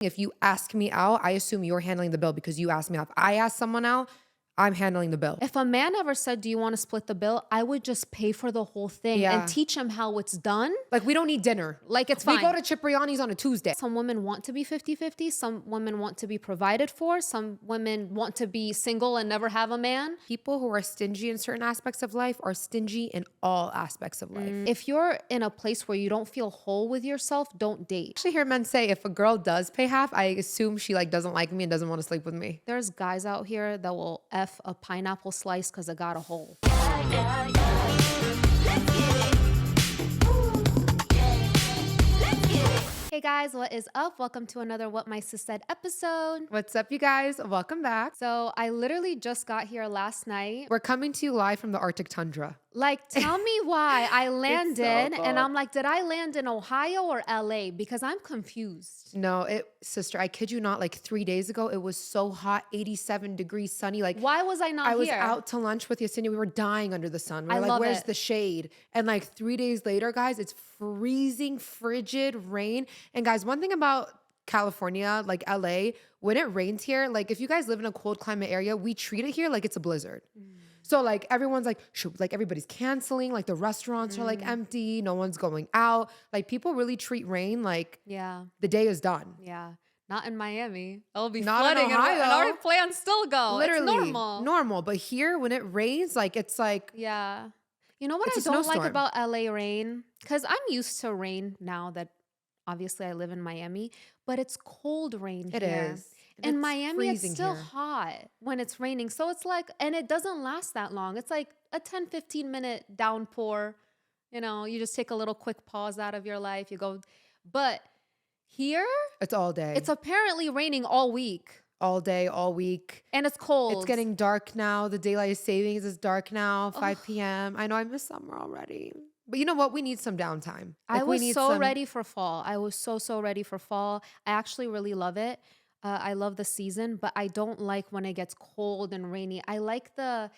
If you ask me out, I assume you're handling the bill because you asked me out. If I ask someone out, I'm handling the bill. If a man ever said, do you want to split the bill? I would just pay for the whole thing and teach him how it's done. Like, we don't need dinner. Like, it's fine. We go to Cipriani's on a Tuesday. Some women want to be 50-50. Some women want to be provided for. Some women want to be single and never have a man. People who are stingy in certain aspects of life are stingy in all aspects of life. If you're in a place where you don't feel whole with yourself, don't date. I actually hear men say if a girl does pay half, I assume she like doesn't like me and doesn't want to sleep with me. There's guys out here that will F a pineapple slice because it got a hole. Hey guys, what is up? Welcome to another What My Sis Said episode. What's up, you guys? Welcome back. So I literally just got here last night. We're coming to you live from the Arctic tundra. Like, tell me why I landed so and I'm like, did I land in Ohio or LA? Because I'm confused. No, sister, I kid you not, like 3 days ago, it was so hot, 87 degrees, sunny. Like, why was I not here? I was out to lunch with Yasini. We were dying under the sun. We were like, where's the shade? And like 3 days later, guys, it's freezing, frigid rain. And guys, one thing about California, like LA, when it rains here, like if you guys live in a cold climate area, we treat it here like it's a blizzard. So like everyone's like, like everybody's canceling, like the restaurants are like empty, no one's going out. Like people really treat rain like the day is done. Yeah. Not in Miami. It'll be not flooding in Ohio. and our plans still go. Literally it's normal. But here when it rains, like it's like You know what I don't like about LA rain? Because I'm used to rain now that obviously I live in Miami, but it's cold rain here. It is. In Miami, it's still hot when it's raining. So it's like, and it doesn't last that long. It's like a 10, 15 minute downpour. You know, you just take a little quick pause out of your life. You go, but here, it's all day. It's apparently raining all week. All day, all week. And it's cold. It's getting dark now. The daylight savings is dark now, 5 p.m. I know I miss summer already. But you know what? We need some downtime. Like, I was so ready for fall. I was so ready for fall. I actually really love it. I love the season, but I don't like when it gets cold and rainy. I like a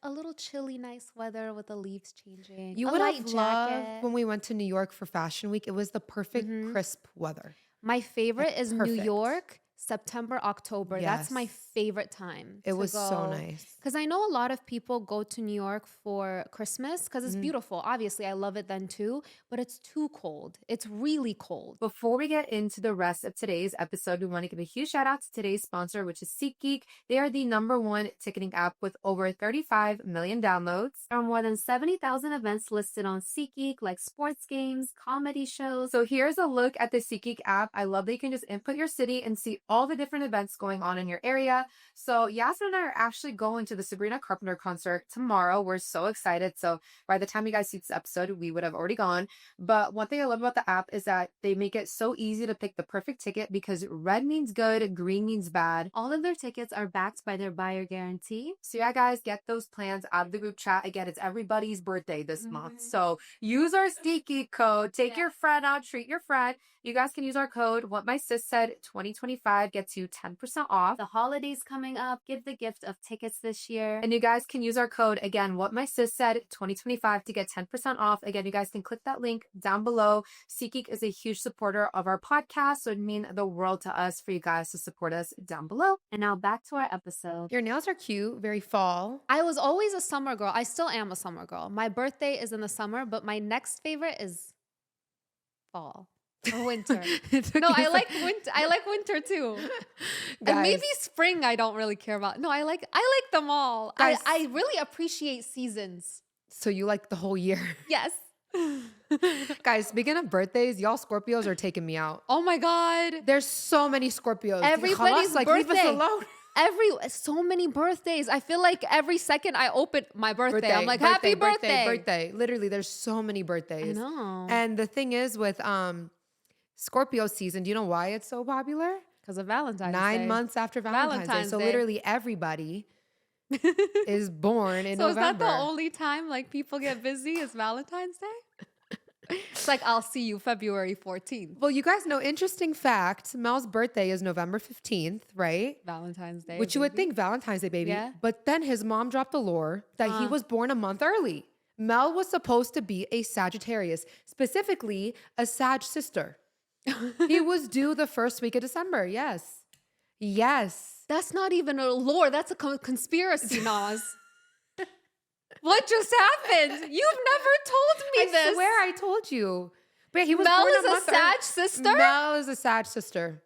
little chilly, nice weather with the leaves changing. You would have loved when we went to New York for Fashion Week. It was the perfect crisp weather. My favorite is New York. September, October. Yes. That's my favorite time. It was so nice. Because I know a lot of people go to New York for Christmas because it's beautiful. Obviously, I love it then too, but it's too cold. It's really cold. Before we get into the rest of today's episode, we want to give a huge shout out to today's sponsor, which is SeatGeek. They are the #1 ticketing app with over 35 million downloads. There are more than 70,000 events listed on SeatGeek, like sports games, comedy shows. So here's a look at the SeatGeek app. I love that you can just input your city and see all the different events going on in your area. So Yasmin and I are actually going to the Sabrina Carpenter concert tomorrow. We're so excited. So by the time you guys see this episode, we would have already gone. But one thing I love about the app is that they make it so easy to pick the perfect ticket because red means good, green means bad. All of their tickets are backed by their buyer guarantee. So yeah, guys, get those plans out of the group chat. Again, it's everybody's birthday this month. So use our SeatGeek code. Take your friend out, treat your friend. You guys can use our code. What My Sis Said 2025 gets you 10% off. The holidays coming up. Give the gift of tickets this year. And you guys can use our code, again, What My Sis Said 2025 to get 10% off. Again, you guys can click that link down below. SeatGeek is a huge supporter of our podcast, so it would mean the world to us for you guys to support us down below. And now back to our episode. Your nails are cute, very fall. I was always a summer girl. I still am a summer girl. My birthday is in the summer, but my next favorite is fall. Or winter. No, I like winter. I like winter too. And maybe spring I don't really care about. No, I like them all. I really appreciate seasons. So you like the whole year? Yes. Guys, speaking of birthdays, y'all Scorpios are taking me out. Oh my God. There's so many Scorpios. Everybody's birthday. Leave us alone. So many birthdays. I feel like every second I open my birthday. I'm like, happy birthday. Literally, there's so many birthdays. I know. And the thing is with Scorpio season, do you know why it's so popular? Because of Valentine's Day. 9 months after Valentine's Day. So literally everybody is born in November. So is that the only time like people get busy is Valentine's Day? It's like, I'll see you February 14th. Well, you guys know, interesting fact, Mel's birthday is November 15th, right? Valentine's Day. Which you would think Valentine's Day, baby. Yeah. But then his mom dropped the lore that he was born a month early. Mel was supposed to be a Sagittarius, specifically a Sag sister. He was due the first week of December. Yes. Yes. That's not even a lore. That's a conspiracy, Naz. What just happened? You've never told me this. I swear I told you. But he was Mel born is a a month Sag sister? Mel is a Sag sister.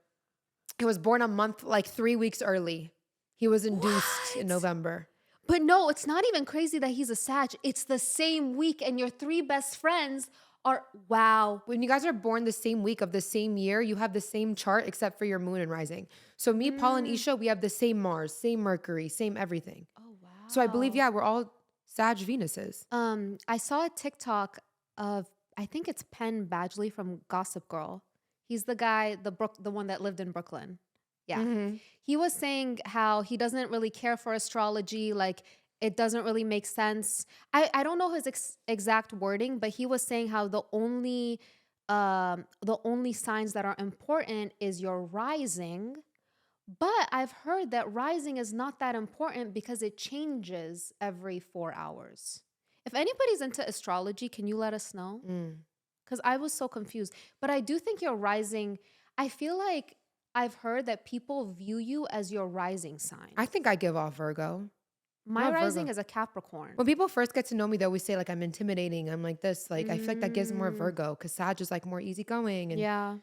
He was born a month, like 3 weeks early. He was induced in November. But no, it's not even crazy that he's a Sag. It's the same week and your 3 best friends are, wow. When you guys are born the same week of the same year, you have the same chart except for your moon and rising. So me, Paul, and Isha, we have the same Mars, same Mercury, same everything. Oh, wow. So I believe, yeah, we're all Sag Venuses. I saw a TikTok of, I think it's Penn Badgley from Gossip Girl. He's the guy, the one that lived in Brooklyn. Yeah. Mm-hmm. He was saying how he doesn't really care for astrology. Like, it doesn't really make sense. I don't know his exact wording, but he was saying how the only signs that are important is your rising. But I've heard that rising is not that important because it changes every 4 hours. If anybody's into astrology, can you let us know? Because I was so confused. But I do think your rising, I feel like I've heard that people view you as your rising sign. I think I give off Virgo. My rising is a Capricorn. When people first get to know me, they always say like I'm intimidating. I'm like this. Like I feel like that gives more Virgo because Sag is like more easygoing and Yeah.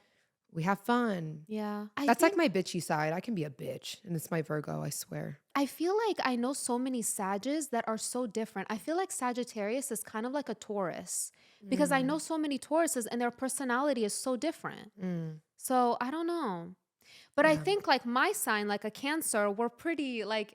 we have fun. Yeah. That's like my bitchy side. I can be a bitch and it's my Virgo, I swear. I feel like I know so many Sages that are so different. I feel like Sagittarius is kind of like a Taurus because I know so many Tauruses and their personality is so different. So I don't know. But I think like my sign, like a Cancer, we're pretty like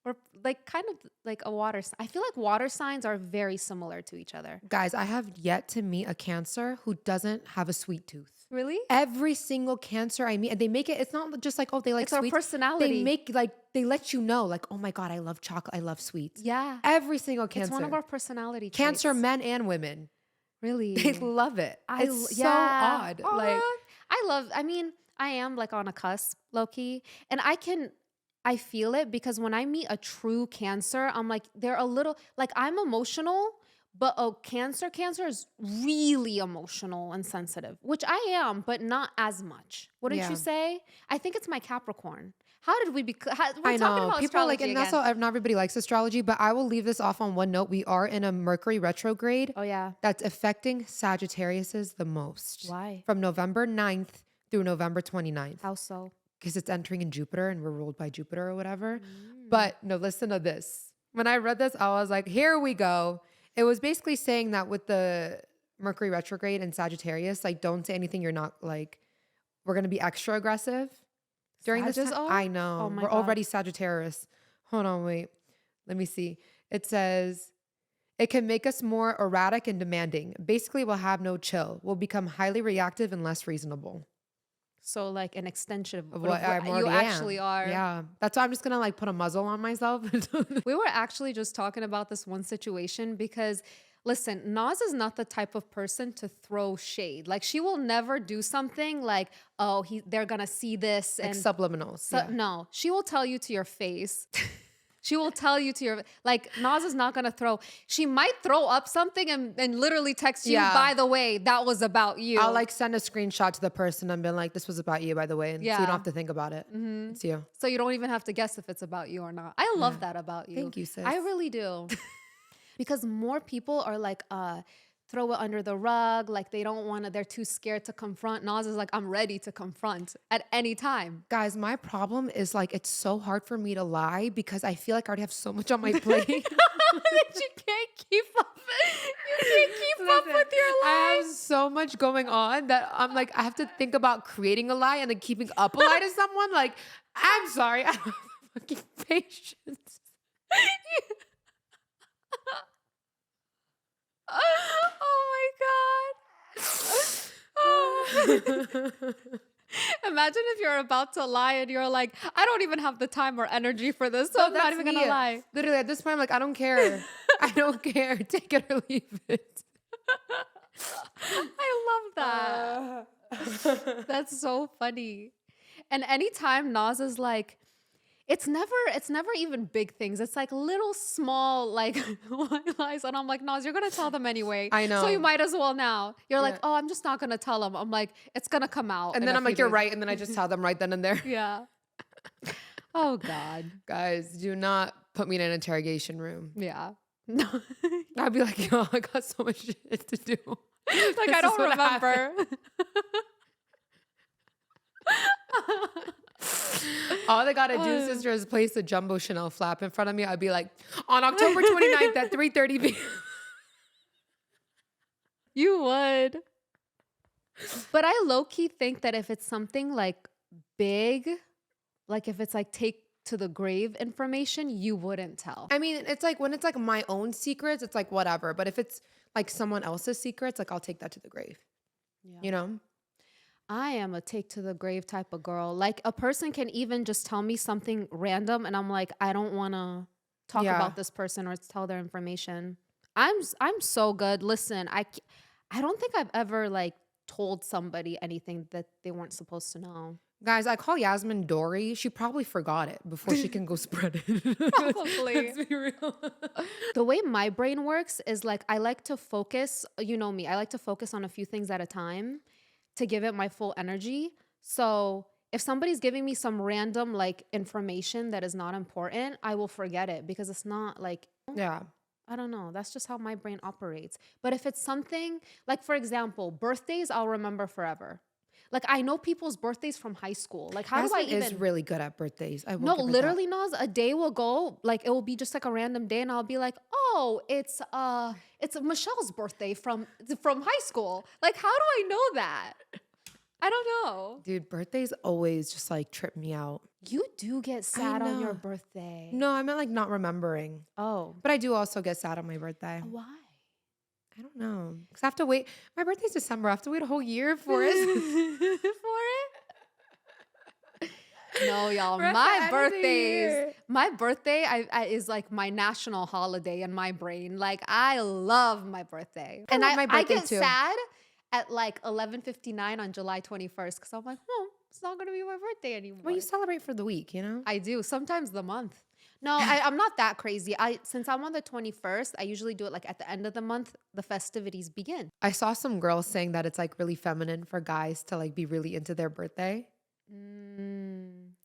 we're like kind of like a water sign. I feel like water signs are very similar to each other. Guys, I have yet to meet a Cancer who doesn't have a sweet tooth. Really? Every single Cancer I meet, and they make it, it's not just like, oh, they like It's our sweets. personality. They make like, they let you know like, oh my God, I love chocolate. I love sweets. Yeah. Every single Cancer. It's one of our personality traits. Cancer men and women. Really? They love it. It's so odd. Like, I mean, I am like on a cusp, low key. And I feel it because when I meet a true Cancer, I'm like, they're a little, like I'm emotional, but a Cancer is really emotional and sensitive, which I am, but not as much. Wouldn't you say? I think it's my Capricorn. How did we we're I talking know about people are like, astrology and that's all. Not everybody likes astrology, but I will leave this off on one note. We are in a Mercury retrograde. Oh yeah, that's affecting Sagittariuses the most. Why? From November 9th through November 29th. How so? Because it's entering in Jupiter and we're ruled by Jupiter or whatever. But no, listen to this. When I read this, I was like, here we go. It was basically saying that with the Mercury retrograde and Sagittarius, like don't say anything you're not like, we're going to be extra aggressive during this time. I know. Oh my we're God. already Sagittarius. Hold on, wait. Let me see. It says, it can make us more erratic and demanding. Basically, we'll have no chill. We'll become highly reactive and less reasonable. So like an extension of What you actually are. Yeah. That's why I'm just going to like put a muzzle on myself. We were actually just talking about this one situation because listen, Naz is not the type of person to throw shade. Like she will never do something like, oh, they're going to see this. Like and subliminals. No, she will tell you to your face. She will tell you to your, like, Naz is not going to throw. She might throw up something and literally text you, by the way, that was about you. I'll like send a screenshot to the person and be like, this was about you, by the way. And so you don't have to think about it. It's you. So you don't even have to guess if it's about you or not. I love that about you. Thank you, sis. I really do. Because more people are like, throw it under the rug. Like they don't want to, they're too scared to confront. Naz is like, I'm ready to confront at any time. Guys, my problem is like, it's so hard for me to lie because I feel like I already have so much on my plate. That you can't keep up. You can't keep up with your life. I have so much going on that I'm like, I have to think about creating a lie and then keeping up a lie to someone. Like, I'm sorry. I don't have fucking patience. Oh my God. Imagine if you're about to lie and you're like, I don't even have the time or energy for this, so I'm not even gonna lie. Literally at this point, I'm like, I don't care. I don't care. Take it or leave it. I love that. That's so funny. And anytime Naz is like, It's never even big things. It's like little small like white lies. And I'm like, Naz, you're gonna tell them anyway. I know. So you might as well now. You're like, oh, I'm just not gonna tell them. I'm like, it's gonna come out. And then I'm like, you're right. And then I just tell them right then and there. Yeah. Oh God. Guys, do not put me in an interrogation room. Yeah. No. I'd be like, yo, I got so much shit to do. Like, I don't remember. All they gotta do, sister, is place a jumbo Chanel flap in front of me. I'd be like, on October 29th at 3:30 p.m. You would. But I low-key think that if it's something like big, like if it's like take to the grave information, you wouldn't tell. I mean, it's like when it's like my own secrets, it's like whatever. But if it's like someone else's secrets, like I'll take that to the grave. Yeah. You know? I am a take to the grave type of girl. Like a person can even just tell me something random and I'm like, I don't want to talk about this person or tell their information. I'm so good. Listen, I don't think I've ever like told somebody anything that they weren't supposed to know. Guys, I call Yasmin Dory. She probably forgot it before she can go spread it. Probably. Let's be real. The way my brain works is like I like to focus, you know me, I like to focus on a few things at a time to give it my full energy. So if somebody's giving me some random like information that is not important, I will forget it because it's not like, Yeah. I don't know. That's just how my brain operates. But if it's something like, for example, birthdays, I'll remember forever. Like I know people's birthdays from high school. Like how Yasmin do I even? is really good at birthdays. I will No, give her literally, Naz, a day will go, like it will be just like a random day and I'll be like, oh, it's Michelle's birthday from high school. Like, how do I know that? I don't know. that. Dude, birthdays always just like trip me out. You do get sad on your birthday. No, I meant like not remembering. Oh. But I do also get sad on my birthday. Why? I don't know. Because I have to wait. My birthday's December. I have to wait a whole year for it. No, y'all. We're at My birthday is like my national holiday in my brain. Like I love my birthday. I love my I birthday get too. sad at like 11:59 on July 21st because I'm like, it's not going to be my birthday anymore. Well, you celebrate for the week, you know? I do. Sometimes the month. No, I'm not that crazy. Since I'm on the 21st, I usually do it like at the end of the month, the festivities begin. I saw some girls saying that it's like really feminine for guys to like be really into their birthday.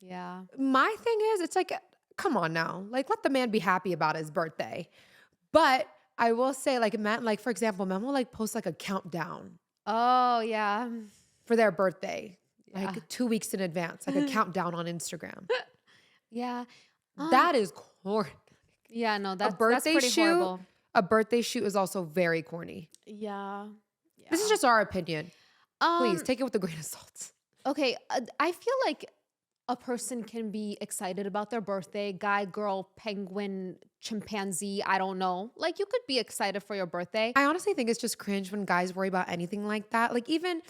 Yeah. My thing is, it's like, come on now. Like, let the man be happy about his birthday. But I will say, like, men, like, for example, men will like post like a countdown. Oh, yeah. For their birthday. Yeah. Like 2 weeks in advance. Like a countdown on Instagram. Yeah. That is corny. Yeah, no, that's birthday pretty shoot. horrible. A birthday shoot is also very corny. Yeah. This is just our opinion. Please take it with a grain of salt. Okay, I feel like a person can be excited about their birthday. Guy, girl, penguin, chimpanzee, I don't know. Like you could be excited for your birthday. I honestly think it's just cringe when guys worry about anything like that. Like even,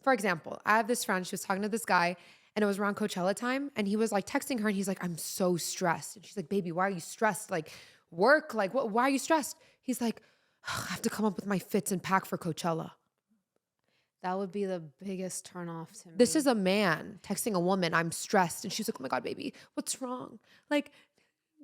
for example, I have this friend, she was talking to this guy and it was around Coachella time and he was like texting her and he's like, I'm so stressed. And she's like, baby, why are you stressed? Like work, like what? Why are you stressed? He's like, I have to come up with my fits and pack for Coachella. That would be the biggest turnoff to me. This is a man texting a woman, I'm stressed. And she's like, oh my God, baby, what's wrong? Like,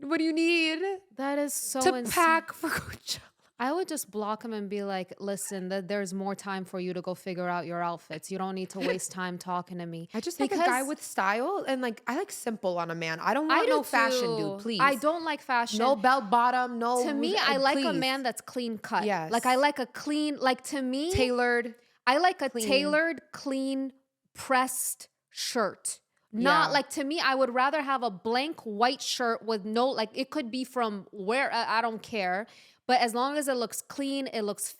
what do you need? That is so to insane. pack for Coachella. I would just block him and be like, listen, there's more time for you to go figure out your outfits. You don't need to waste time talking to me. I just like a guy with style and like, I like simple on a man. I don't want no fashion, dude, please. I don't like fashion. No belt bottom, no. To me, I like a man that's clean cut. Yes. Like I like a clean, like to me. Tailored. I like a tailored, clean, pressed shirt. Not like to me, I would rather have a blank white shirt with no, like it could be from where, I don't care. But as long as it looks clean, it looks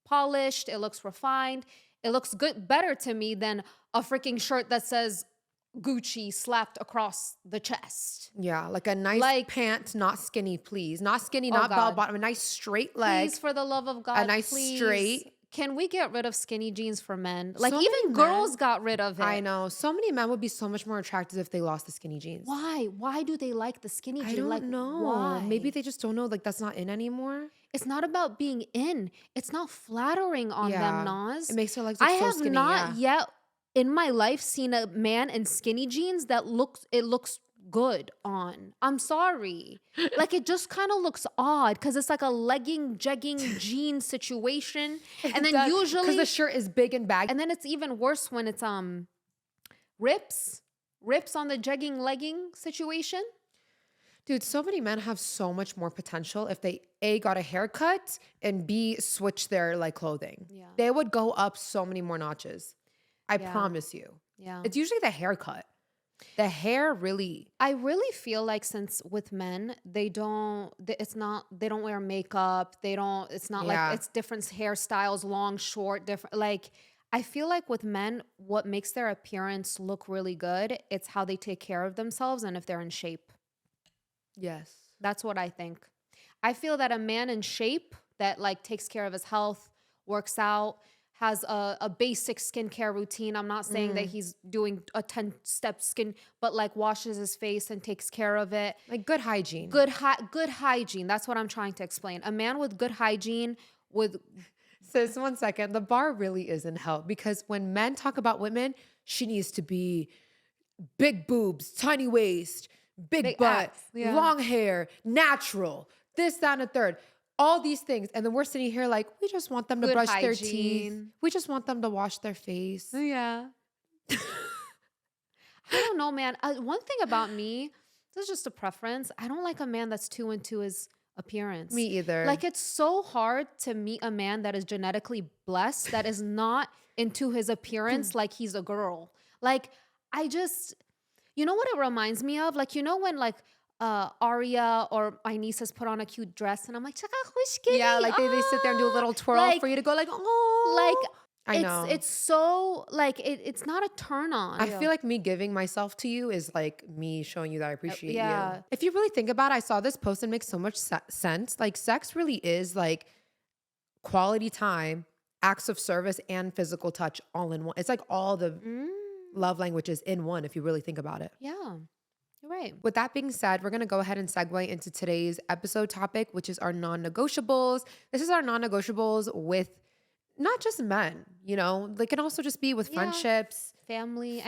polished, it looks refined, it looks good, better to me than a freaking shirt that says Gucci slapped across the chest. Yeah, like a nice pant, not skinny, please. Not skinny, not bell bottom, a nice straight leg. Please, for the love of God, a nice straight. Can we get rid of skinny jeans for men? Like So even many girls men- got rid of it. I know. So many men would be so much more attractive if they lost the skinny jeans. Why? Why do they like the skinny jeans? I don't like, know. Why? Maybe they just don't know like that's not in anymore. It's not about being in. It's not flattering on them, Naz. It makes their legs look I so have skinny. not yet in my life seen a man in skinny jeans that looks good on. I'm sorry. Like it just kind of looks odd because it's like a legging, jegging, jean situation. And then usually because the shirt is big and baggy. And then it's even worse when it's rips on the jegging legging situation. Dude, so many men have so much more potential if they A, got a haircut, and B, switch their like clothing. Yeah. They would go up so many more notches. I promise you. Yeah. It's usually the haircut. The hair really. I really feel like since with men, they don't wear makeup. It's not like it's different hairstyles, long, short, different. Like, I feel like with men, what makes their appearance look really good, it's how they take care of themselves and if they're in shape. Yes. That's what I think. I feel that a man in shape that like takes care of his health, works out, has a basic skincare routine. I'm not saying that he's doing a 10-step skin, but like washes his face and takes care of it. Like good hygiene. Good hygiene. That's what I'm trying to explain. A man with good hygiene with... Sis, 1 second. The bar really is in hell because when men talk about women, she needs to be big boobs, tiny waist, big butt, long hair, natural, this, that, and a third. All these things. And then we're sitting here like, we just want them to brush their teeth. We just want them to wash their face. Yeah. I don't know, man. One thing about me, this is just a preference. I don't like a man that's too into his appearance. Me either. Like it's so hard to meet a man that is genetically blessed, that is not into his appearance like he's a girl. Like I just... You know what it reminds me of? Like, you know when like Aria or my niece has put on a cute dress and I'm like, yeah, like they sit there and do a little twirl like, for you to go like, oh. Like, I know. It's so like, it's not a turn on. I feel like me giving myself to you is like me showing you that I appreciate you. If you really think about it, I saw this post and makes so much sense. Like sex really is like quality time, acts of service, and physical touch all in one. It's like all the... love languages in one, if you really think about it. Yeah, you're right. With that being said, we're going to go ahead and segue into today's episode topic, which is our non-negotiables. This is our non-negotiables with not just men, you know, they can also just be with friendships, family,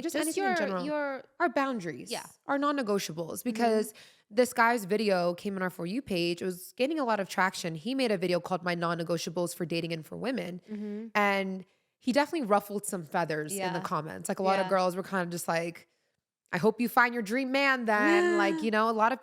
just anything in general. Our boundaries, our non-negotiables, because this guy's video came on our For You page. It was gaining a lot of traction. He made a video called My Non-Negotiables for Dating and for Women. And he definitely ruffled some feathers in the comments. Like a lot of girls were kind of just like, I hope you find your dream man then. Like, you know, a lot of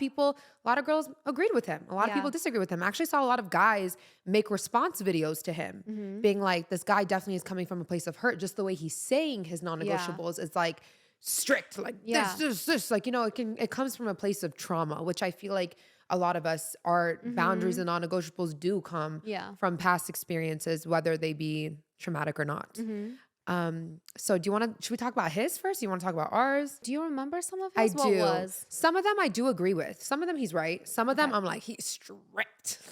girls agreed with him. A lot of people disagree with him. I actually saw a lot of guys make response videos to him being like, this guy definitely is coming from a place of hurt. Just the way he's saying his non-negotiables is like strict, like this, like, you know, it comes from a place of trauma, which I feel like a lot of us, our boundaries and non-negotiables do come from past experiences, whether they be traumatic or not. So should we talk about his first? Do you want to talk about ours? Do you remember some of his? I do. Some of them I do agree with. Some of them he's right. Some of them I'm like, he's strict.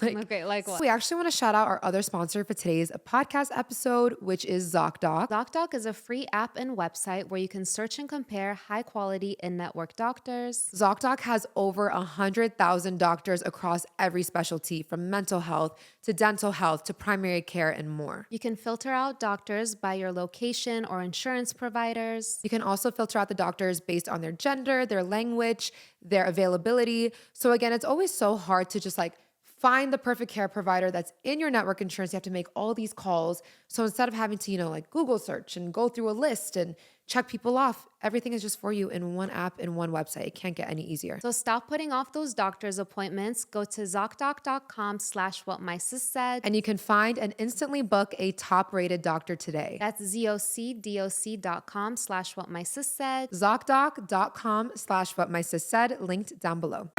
Okay, like what? So we actually want to shout out our other sponsor for today's podcast episode, which is Zocdoc. Zocdoc is a free app and website where you can search and compare high quality in-network doctors. Zocdoc has over 100,000 doctors across every specialty, from mental health to dental health to primary care and more. You can filter out doctors by your location or insurance providers. You can also filter out the doctors based on their gender, their language, their availability. So again, it's always so hard to just like find the perfect care provider that's in your network insurance. You have to make all these calls. So instead of having to, you know, like Google search and go through a list and check people off, everything is just for you in one app, in one website. It can't get any easier. So stop putting off those doctor's appointments. Go to Zocdoc.com/whatmysis said. And you can find and instantly book a top-rated doctor today. That's ZocDoc.com/whatmysis said. Zocdoc.com/whatmysis said, linked down below.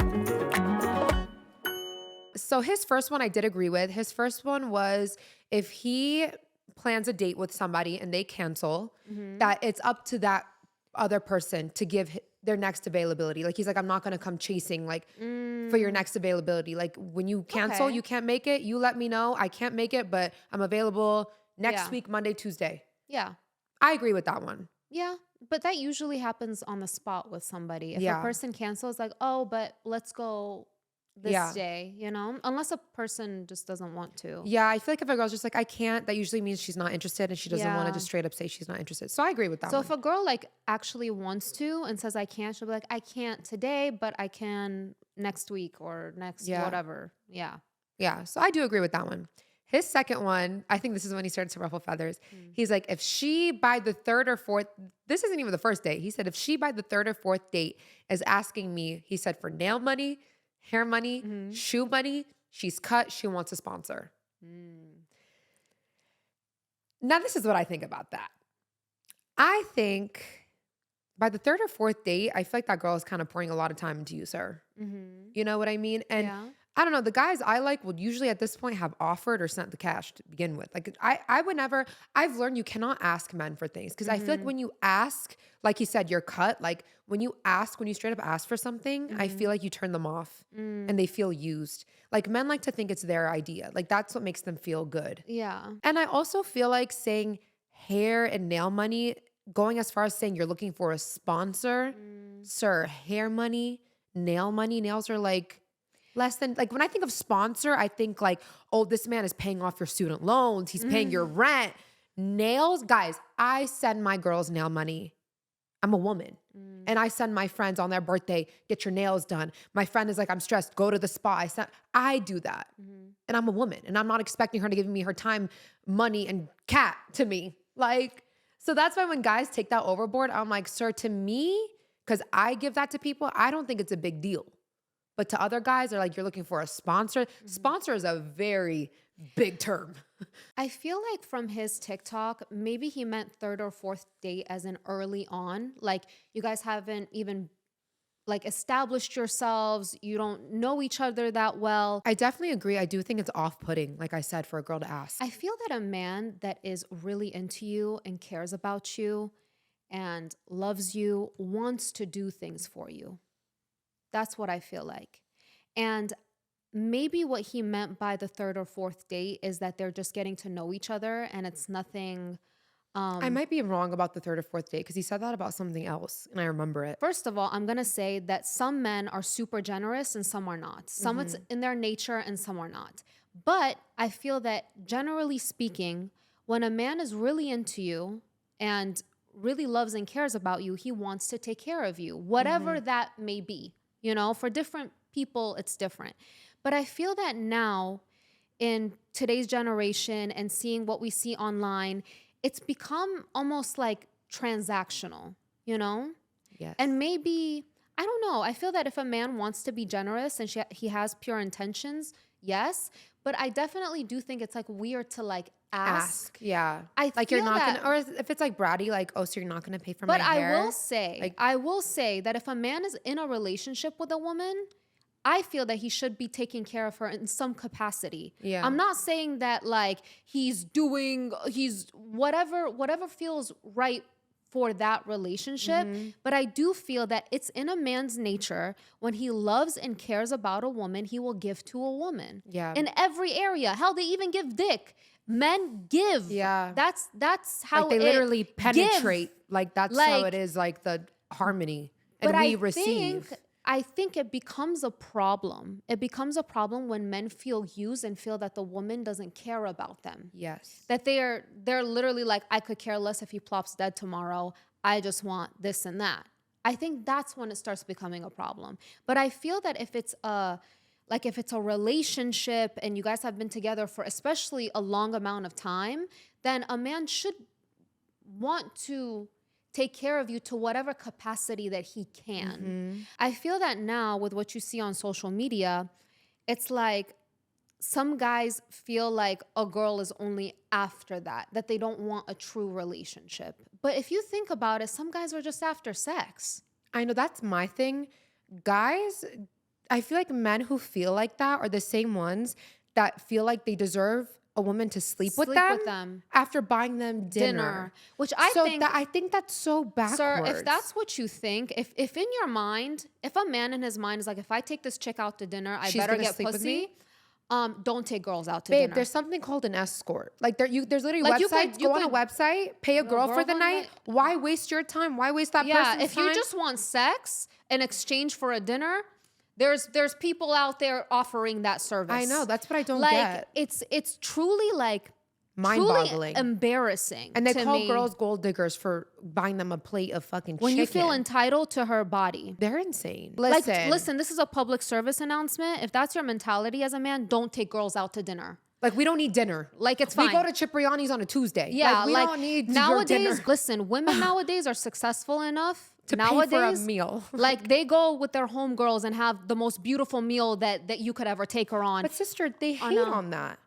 So his first one I did agree with. His first one was if he plans a date with somebody and they cancel, that it's up to that other person to give their next availability. Like he's like, I'm not going to come chasing like for your next availability. Like when you cancel, you can't make it, you let me know. I can't make it, but I'm available next week, Monday, Tuesday. Yeah. I agree with that one. Yeah. But that usually happens on the spot with somebody. If a person cancels, like, oh, but let's go this day, you know, unless a person just doesn't want to. Yeah, I feel like if a girl's just like, I can't, that usually means she's not interested and she doesn't want to just straight up say she's not interested. So I agree with that So one. if a girl like actually wants to and says I can't, she'll be like, I can't today, but I can next week or next whatever. Yeah. Yeah, so I do agree with that one. His second one, I think this is when he started to ruffle feathers. He's like, if she by the third or fourth, this isn't even the first date. He said, if she by the third or fourth date is asking me, he said, for nail money, hair money, shoe money, she's cut, she wants a sponsor. Now, this is what I think about that. I think by the third or fourth date, I feel like that girl is kind of pouring a lot of time into you, sir. You know what I mean? And I don't know, the guys I like would usually at this point have offered or sent the cash to begin with. Like I would never, I've learned you cannot ask men for things. Cause I feel like when you ask, like you said, you're cut. Like when you straight up ask for something, I feel like you turn them off and they feel used. Like men like to think it's their idea. Like that's what makes them feel good. Yeah. And I also feel like saying hair and nail money, going as far as saying you're looking for a sponsor, sir, hair money, nails are like, less than, like when I think of sponsor, I think like, oh, this man is paying off your student loans. He's paying your rent. Nails, guys, I send my girls nail money. I'm a woman. And I send my friends on their birthday, get your nails done. My friend is like, I'm stressed, go to the spa. I do that. And I'm a woman and I'm not expecting her to give me her time, money, and cat to me. Like, so that's why when guys take that overboard, I'm like, sir, to me, because I give that to people, I don't think it's a big deal. But to other guys, they're like, you're looking for a sponsor. Sponsor is a very big term. I feel like from his TikTok, maybe he meant third or fourth date as in early on. Like you guys haven't even like established yourselves. You don't know each other that well. I definitely agree. I do think it's off-putting, like I said, for a girl to ask. I feel that a man that is really into you and cares about you and loves you wants to do things for you. That's what I feel like. And maybe what he meant by the third or fourth date is that they're just getting to know each other and it's nothing. I might be wrong about the third or fourth date because he said that about something else and I remember it. First of all, I'm going to say that some men are super generous and some are not. Some it's in their nature and some are not. But I feel that generally speaking, when a man is really into you and really loves and cares about you, he wants to take care of you, whatever that may be. You know, for different people, it's different. But I feel that now in today's generation and seeing what we see online, it's become almost like transactional, you know? Yes. And maybe, I don't know. I feel that if a man wants to be generous and he has pure intentions, yes. But I definitely do think it's like weird to like ask. Yeah. I like feel you're not that, going to, or if it's like bratty, like, oh, so you're not going to pay for my hair. But I will say that if a man is in a relationship with a woman, I feel that he should be taking care of her in some capacity. Yeah. I'm not saying that like he's whatever feels right for that relationship. But I do feel that it's in a man's nature when he loves and cares about a woman, he will give to a woman. Yeah. In every area. Hell, they even give dick. Men give. Yeah. That's how like they literally penetrate. Like that's how it is, like the harmony. And we receive. I think it becomes a problem. It becomes a problem when men feel used and feel that the woman doesn't care about them. Yes. That they're literally like, I could care less if he plops dead tomorrow. I just want this and that. I think that's when it starts becoming a problem. But I feel that if it's a relationship and you guys have been together for especially a long amount of time, then a man should want to take care of you to whatever capacity that he can. I feel that now with what you see on social media, it's like some guys feel like a girl is only after that they don't want a true relationship. But if you think about it, some guys are just after sex. I know that's my thing. Guys, I feel like men who feel like that are the same ones that feel like they deserve a woman to sleep with them after buying them dinner. Which I think that's so backwards. Sir, if that's what you think, if in your mind, if a man in his mind is like, if I take this chick out to dinner, I better get pussy. Don't take girls out to dinner. Babe, there's something called an escort. Like there's literally websites. Go on a website, pay a girl for the night. Why waste your time? Why waste that person's time? Yeah, if you just want sex in exchange for a dinner, There's people out there offering that service. I know. That's what I don't like, get. It's truly like mind-boggling, truly embarrassing. And they to call me girls gold diggers for buying them a plate of fucking when chicken. you feel entitled to her body. They're insane. Listen, this is a public service announcement. If that's your mentality as a man, don't take girls out to dinner. Like, we don't need dinner. Like, it's fine. We go to Cipriani's on a Tuesday. Yeah, we don't need nowadays. your dinner. Listen, women nowadays are successful enough to nowadays, pay for a meal. Like, they go with their homegirls and have the most beautiful meal that you could ever take her on. But sister, they hate on that.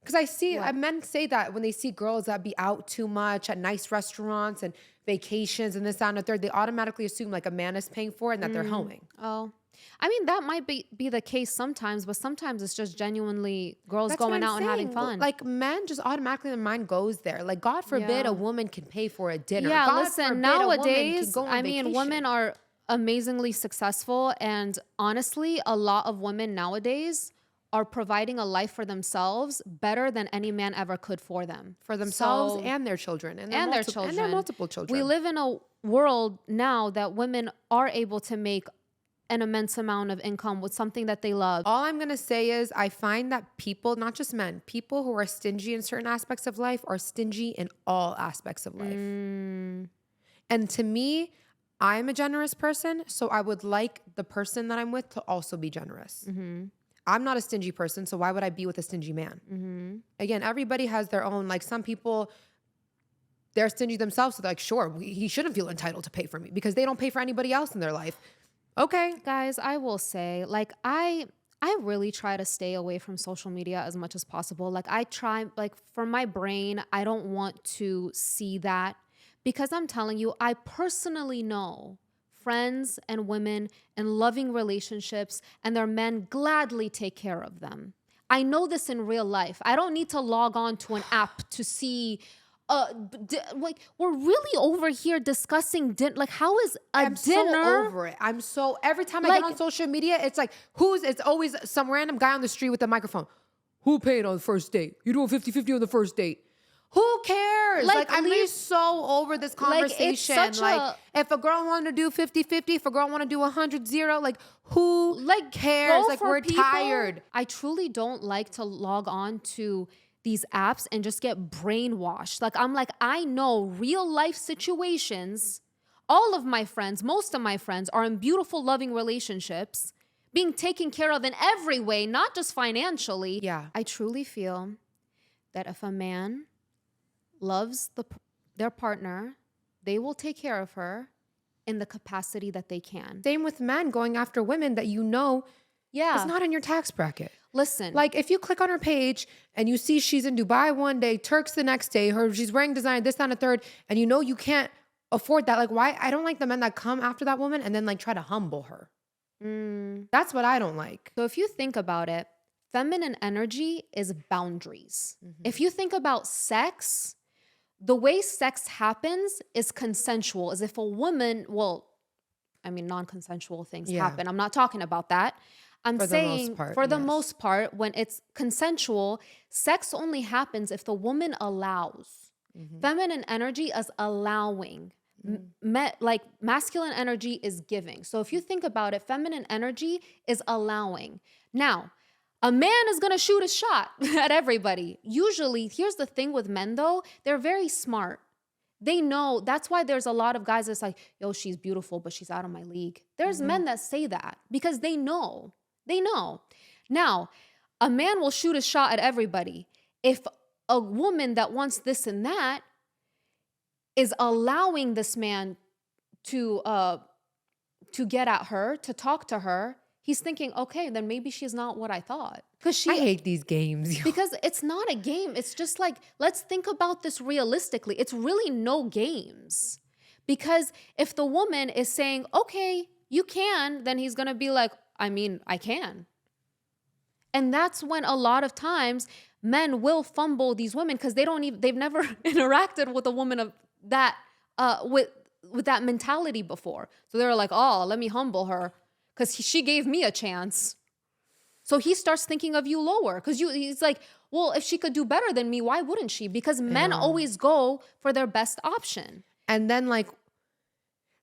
Because I see men say that when they see girls that be out too much at nice restaurants and vacations and this, that, and the third, they automatically assume like a man is paying for it and that they're homing. Oh. I mean, that might be the case sometimes, but sometimes it's just genuinely girls going out and having fun. Like, men just automatically, their mind goes there. Like, God forbid a woman can pay for a dinner. Yeah, God listen, nowadays, I mean, women are amazingly successful. And honestly, a lot of women nowadays are providing a life for themselves better than any man ever could for them. For themselves and their children. And their children. And their multiple children. We live in a world now that women are able to make an immense amount of income with something that they love. All I'm going to say is I find that people, not just men, people who are stingy in certain aspects of life are stingy in all aspects of life. And to me, I'm a generous person, so I would like the person that I'm with to also be generous. I'm not a stingy person, so why would I be with a stingy man? Again, everybody has their own, like, some people, they're stingy themselves, so they're like, sure, he shouldn't feel entitled to pay for me because they don't pay for anybody else in their life. Okay. Guys, I will say, like, I really try to stay away from social media as much as possible. Like, I try, like, for my brain, I don't want to see that because I'm telling you, I personally know friends and women in loving relationships and their men gladly take care of them. I know this in real life. I don't need to log on to an app to see like, we're really over here discussing like, how is I'm dinner? So over it. Every time I get on social media, it's like, it's always some random guy on the street with a microphone. Who paid on the first date? You're doing 50-50 on the first date. Who cares? Like I'm just so over this conversation. Like, if a girl wanted to do 50-50, if a girl want to do 100-0, like, who cares? Like, we're tired. I truly don't like to log on to these apps and just get brainwashed. Like, I'm like, I know real life situations. All of my friends, most of my friends are in beautiful, loving relationships, being taken care of in every way, not just financially. Yeah. I truly feel that if a man loves their partner, they will take care of her in the capacity that they can. Same with men going after women that you know is not in your tax bracket. Listen. Like, if you click on her page and you see she's in Dubai one day, Turks the next day, she's wearing designer, this, that, and a third, and you know you can't afford that. Like, why? I don't like the men that come after that woman and then, like, try to humble her. That's what I don't like. So if you think about it, feminine energy is boundaries. If you think about sex, the way sex happens is consensual. As if a woman, non-consensual things happen. I'm not talking about that. I'm saying for the most part, when it's consensual, sex only happens if the woman allows. Feminine energy is allowing. Like, masculine energy is giving. So if you think about it, feminine energy is allowing. Now, a man is going to shoot a shot at everybody. Usually, here's the thing with men though, they're very smart. They know, that's why there's a lot of guys that's like, yo, she's beautiful, but she's out of my league. There's men that say that because they know. They know. Now, a man will shoot a shot at everybody. If a woman that wants this and that is allowing this man to get at her, to talk to her, he's thinking, okay, then maybe she's not what I thought. I hate these games. Because it's not a game. It's just like, let's think about this realistically. It's really no games. Because if the woman is saying, okay, you can, then he's going to be like, I can. And that's when a lot of times men will fumble these women because they've never interacted with a woman of that, with that mentality before. So they're like, oh, let me humble her because she gave me a chance. So he starts thinking of you lower because he's like, well, if she could do better than me, why wouldn't she? Because men always go for their best option. And then, like,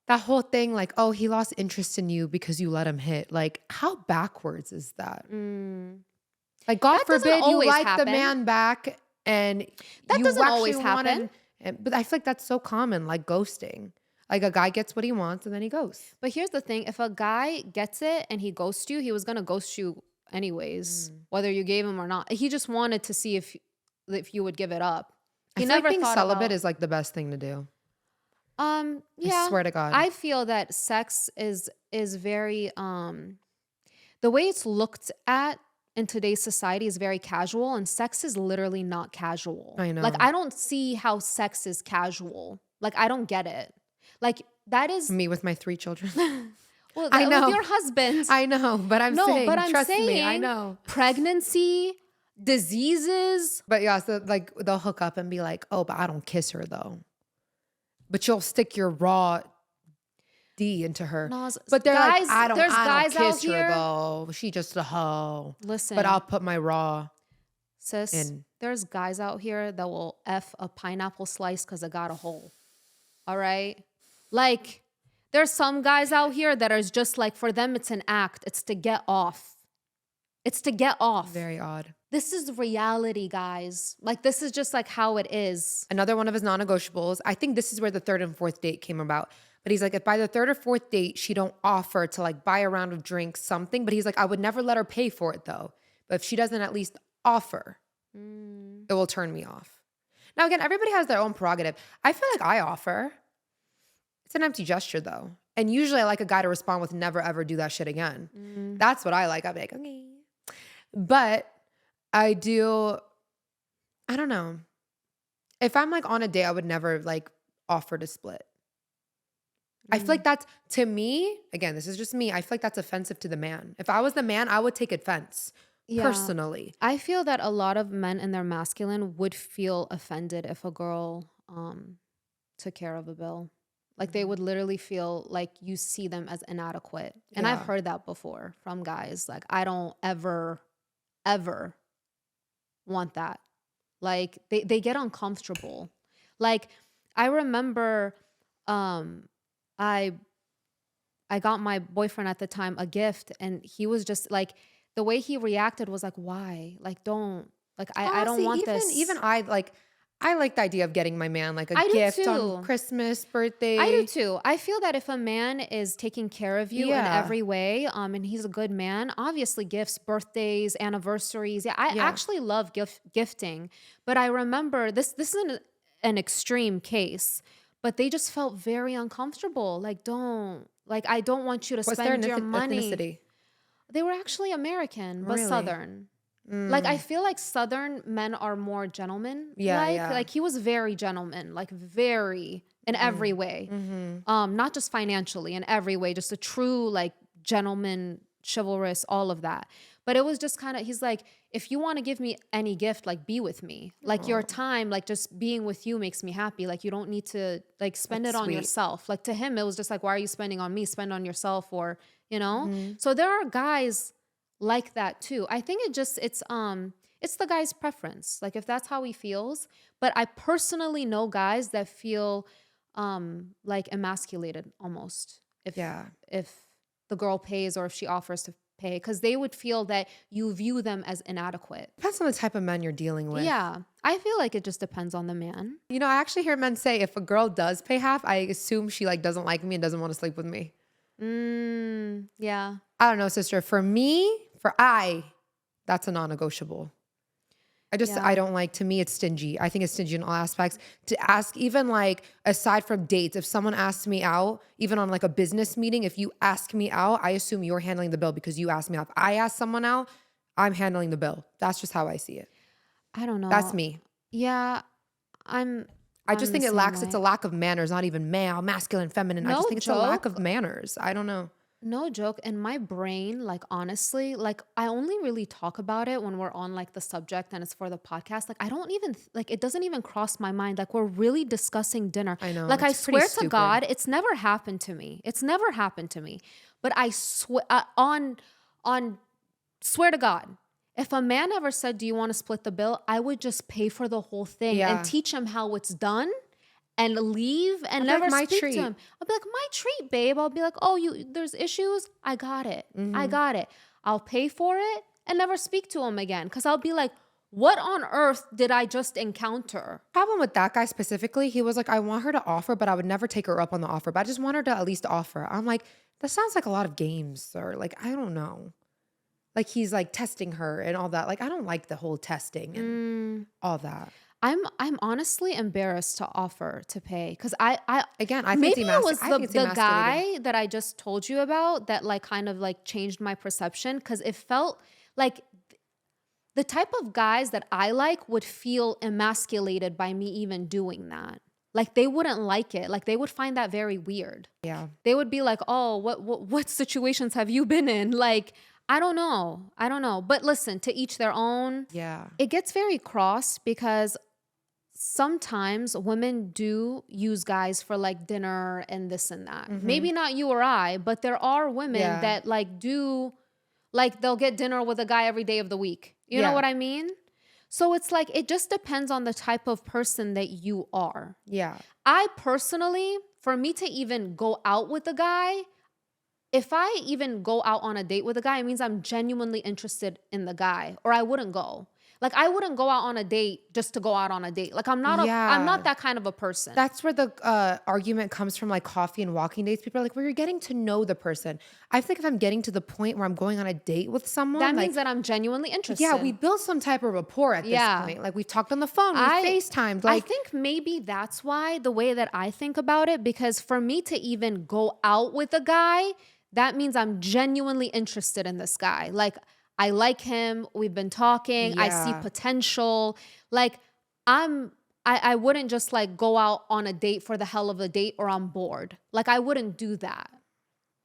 That whole thing, like, oh, he lost interest in you because you let him hit. Like, how backwards is that? Like, God That doesn't forbid you always like the happen. man back and That you doesn't actually always happen. wanted. But I feel like that's so common, like ghosting. Like a guy gets what he wants and then he ghosts. But here's the thing. If a guy gets it and he ghosts you, he was going to ghost you anyways, whether you gave him or not. He just wanted to see if you would give it up. He I feel never like being thought celibate about, is like the best thing to do. yeah. I swear to God. I feel that sex is very the way it's looked at in today's society is very casual, and sex is literally not casual. I know. Like, I don't see how sex is casual. Like, I don't get it. Like, that is Me with my 3 children. well, I know. with your husband. I know, but I'm saying, but I'm trust saying, me, I know. pregnancy, diseases. But yeah, so like they'll hook up and be like, oh, but I don't kiss her though. But you'll stick your raw D into her. No, but they're guys, like, I don't guys out kiss her here. though. She just a hoe. Listen, But I'll put my raw sis, in. there's guys out here that will F a pineapple slice because it got a hole. All right? Like, there's some guys out here that are just like, for them, it's an act. It's to get off. It's to get off. Very odd. This is reality, guys. Like, this is just like how it is. Another one of his non-negotiables. I think this is where the 3rd and 4th date came about. But he's like, if by the 3rd or 4th date, she don't offer to like buy a round of drinks, something. But he's like, I would never let her pay for it though. But if she doesn't at least offer, it will turn me off. Now, again, everybody has their own prerogative. I feel like I offer. It's an empty gesture though. And usually I like a guy to respond with never ever do that shit again. That's what I like. I'll be like, okay. But I don't know. If I'm like on a date, I would never like offer to split. I feel like that's, to me, again, this is just me. I feel like that's offensive to the man. If I was the man, I would take offense personally. I feel that a lot of men in their masculine would feel offended if a girl took care of a bill. Like, they would literally feel like you see them as inadequate. And I've heard that before from guys. Like, I don't ever want that. Like, they get uncomfortable. Like, I remember I got my boyfriend at the time a gift, and he was just like, the way he reacted was like, why? Like, don't, like, I don't want this. Even I like the idea of getting my man like a gift on Christmas, birthday. I do too. I feel that if a man is taking care of you in every way, and he's a good man, obviously gifts, birthdays, anniversaries. Yeah, I actually love gifting. But I remember this isn't an extreme case, but they just felt very uncomfortable. Like, I don't want you to spend your money. Ethnicity? They were actually American, but Really? Southern. Like, I feel like Southern men are more gentlemen. Like he was very gentleman, like very in every way. Not just financially, in every way, just a true like gentleman, chivalrous, all of that. But it was just kind of, he's like, if you want to give me any gift, like, be with me. Like, your time, like, just being with you makes me happy. Like, you don't need to like spend it on yourself. Like, to him, it was just like, why are you spending on me? Spend on yourself, or, you know? So there are guys like that too. I think it's the guy's preference. Like, if that's how he feels. But I personally know guys that feel like emasculated almost if the girl pays or if she offers to pay, because they would feel that you view them as inadequate. Depends on the type of men you're dealing with. Yeah. I feel like it just depends on the man. You know, I actually hear men say if a girl does pay half, I assume she like doesn't like me and doesn't want to sleep with me. Yeah. I don't know, sister. For me, that's a non-negotiable. I don't like, to me, it's stingy. I think it's stingy in all aspects. To ask, even like, aside from dates, if someone asks me out, even on like a business meeting, if you ask me out, I assume you're handling the bill because you asked me out. If I ask someone out, I'm handling the bill. That's just how I see it. I don't know. That's me. Yeah. I just think it's a lack of manners, not even male, masculine, feminine. I just think it's a lack of manners. I don't know. No joke. In my brain, like, honestly, like, I only really talk about it when we're on like the subject and it's for the podcast. Like, I don't even, like, it doesn't even cross my mind. Like, we're really discussing dinner. I know. Like, I swear to God, it's never happened to me. It's never happened to me. But I swear, swear to God, if a man ever said, do you want to split the bill? I would just pay for the whole thing and teach him how it's done and leave and never like, my speak treat. to him. I'll be like, my treat, babe. I'll be like, oh, there's issues. I got it. I got it. I'll pay for it and never speak to him again. Because I'll be like, what on earth did I just encounter? Problem with that guy specifically, he was like, I want her to offer, but I would never take her up on the offer. But I just want her to at least offer. I'm like, that sounds like a lot of games, sir. Like, I don't know. Like, he's like testing her and all that. Like, I don't like the whole testing and all that. I'm honestly embarrassed to offer to pay because I think maybe it was it's the guy that I just told you about that like kind of like changed my perception because it felt like the type of guys that I like would feel emasculated by me even doing that. Like they wouldn't like it. Like they would find that very weird. Yeah. They would be like, "Oh, what situations have you been in?" Like I don't know. But listen, to each their own. Yeah. It gets very cross because sometimes women do use guys for like dinner and this and that. Maybe not you or I, but there are women that like do, like they'll get dinner with a guy every day of the week. You know what I mean? So it's like, it just depends on the type of person that you are. Yeah. I personally, for me to even go out with a guy, if I even go out on a date with a guy, it means I'm genuinely interested in the guy or I wouldn't go. Like I wouldn't go out on a date just to go out on a date. Like I'm not that kind of a person. That's where the argument comes from, like coffee and walking dates. People are like, well, you're getting to know the person. I think if I'm getting to the point where I'm going on a date with someone, that like, means that I'm genuinely interested. Yeah, we built some type of rapport at this point. Like we've talked on the phone, we FaceTimed. Like I think maybe that's why the way that I think about it, because for me to even go out with a guy, that means I'm genuinely interested in this guy. Like I like him. We've been talking. I see potential. Like I wouldn't just like go out on a date for the hell of a date or I'm bored. Like I wouldn't do that.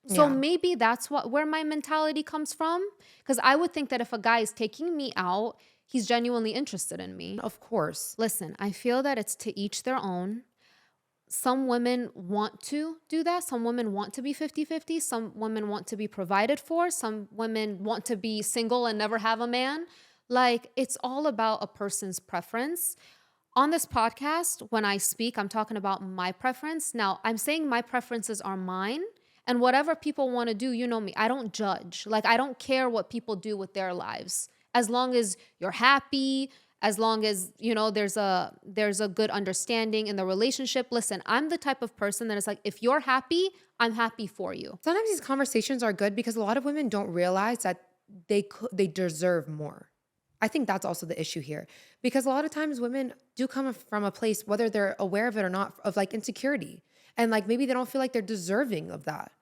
So maybe that's where my mentality comes from. Because I would think that if a guy is taking me out, he's genuinely interested in me. Of course. Listen, I feel that it's to each their own. Some women want to do that. Some women want to be 50-50. Some women want to be provided for. Some women want to be single and never have a man. Like, it's all about a person's preference. On this podcast, when I speak, I'm talking about my preference. Now, I'm saying my preferences are mine. And whatever people want to do, you know me, I don't judge. Like, I don't care what people do with their lives. As long as you're happy, as long as, you know, there's a good understanding in the relationship. Listen, I'm the type of person that is like, if you're happy, I'm happy for you. Sometimes these conversations are good because a lot of women don't realize that they deserve more. I think that's also the issue here, because a lot of times women do come from a place, whether they're aware of it or not, of like insecurity. And like, maybe they don't feel like they're deserving of that.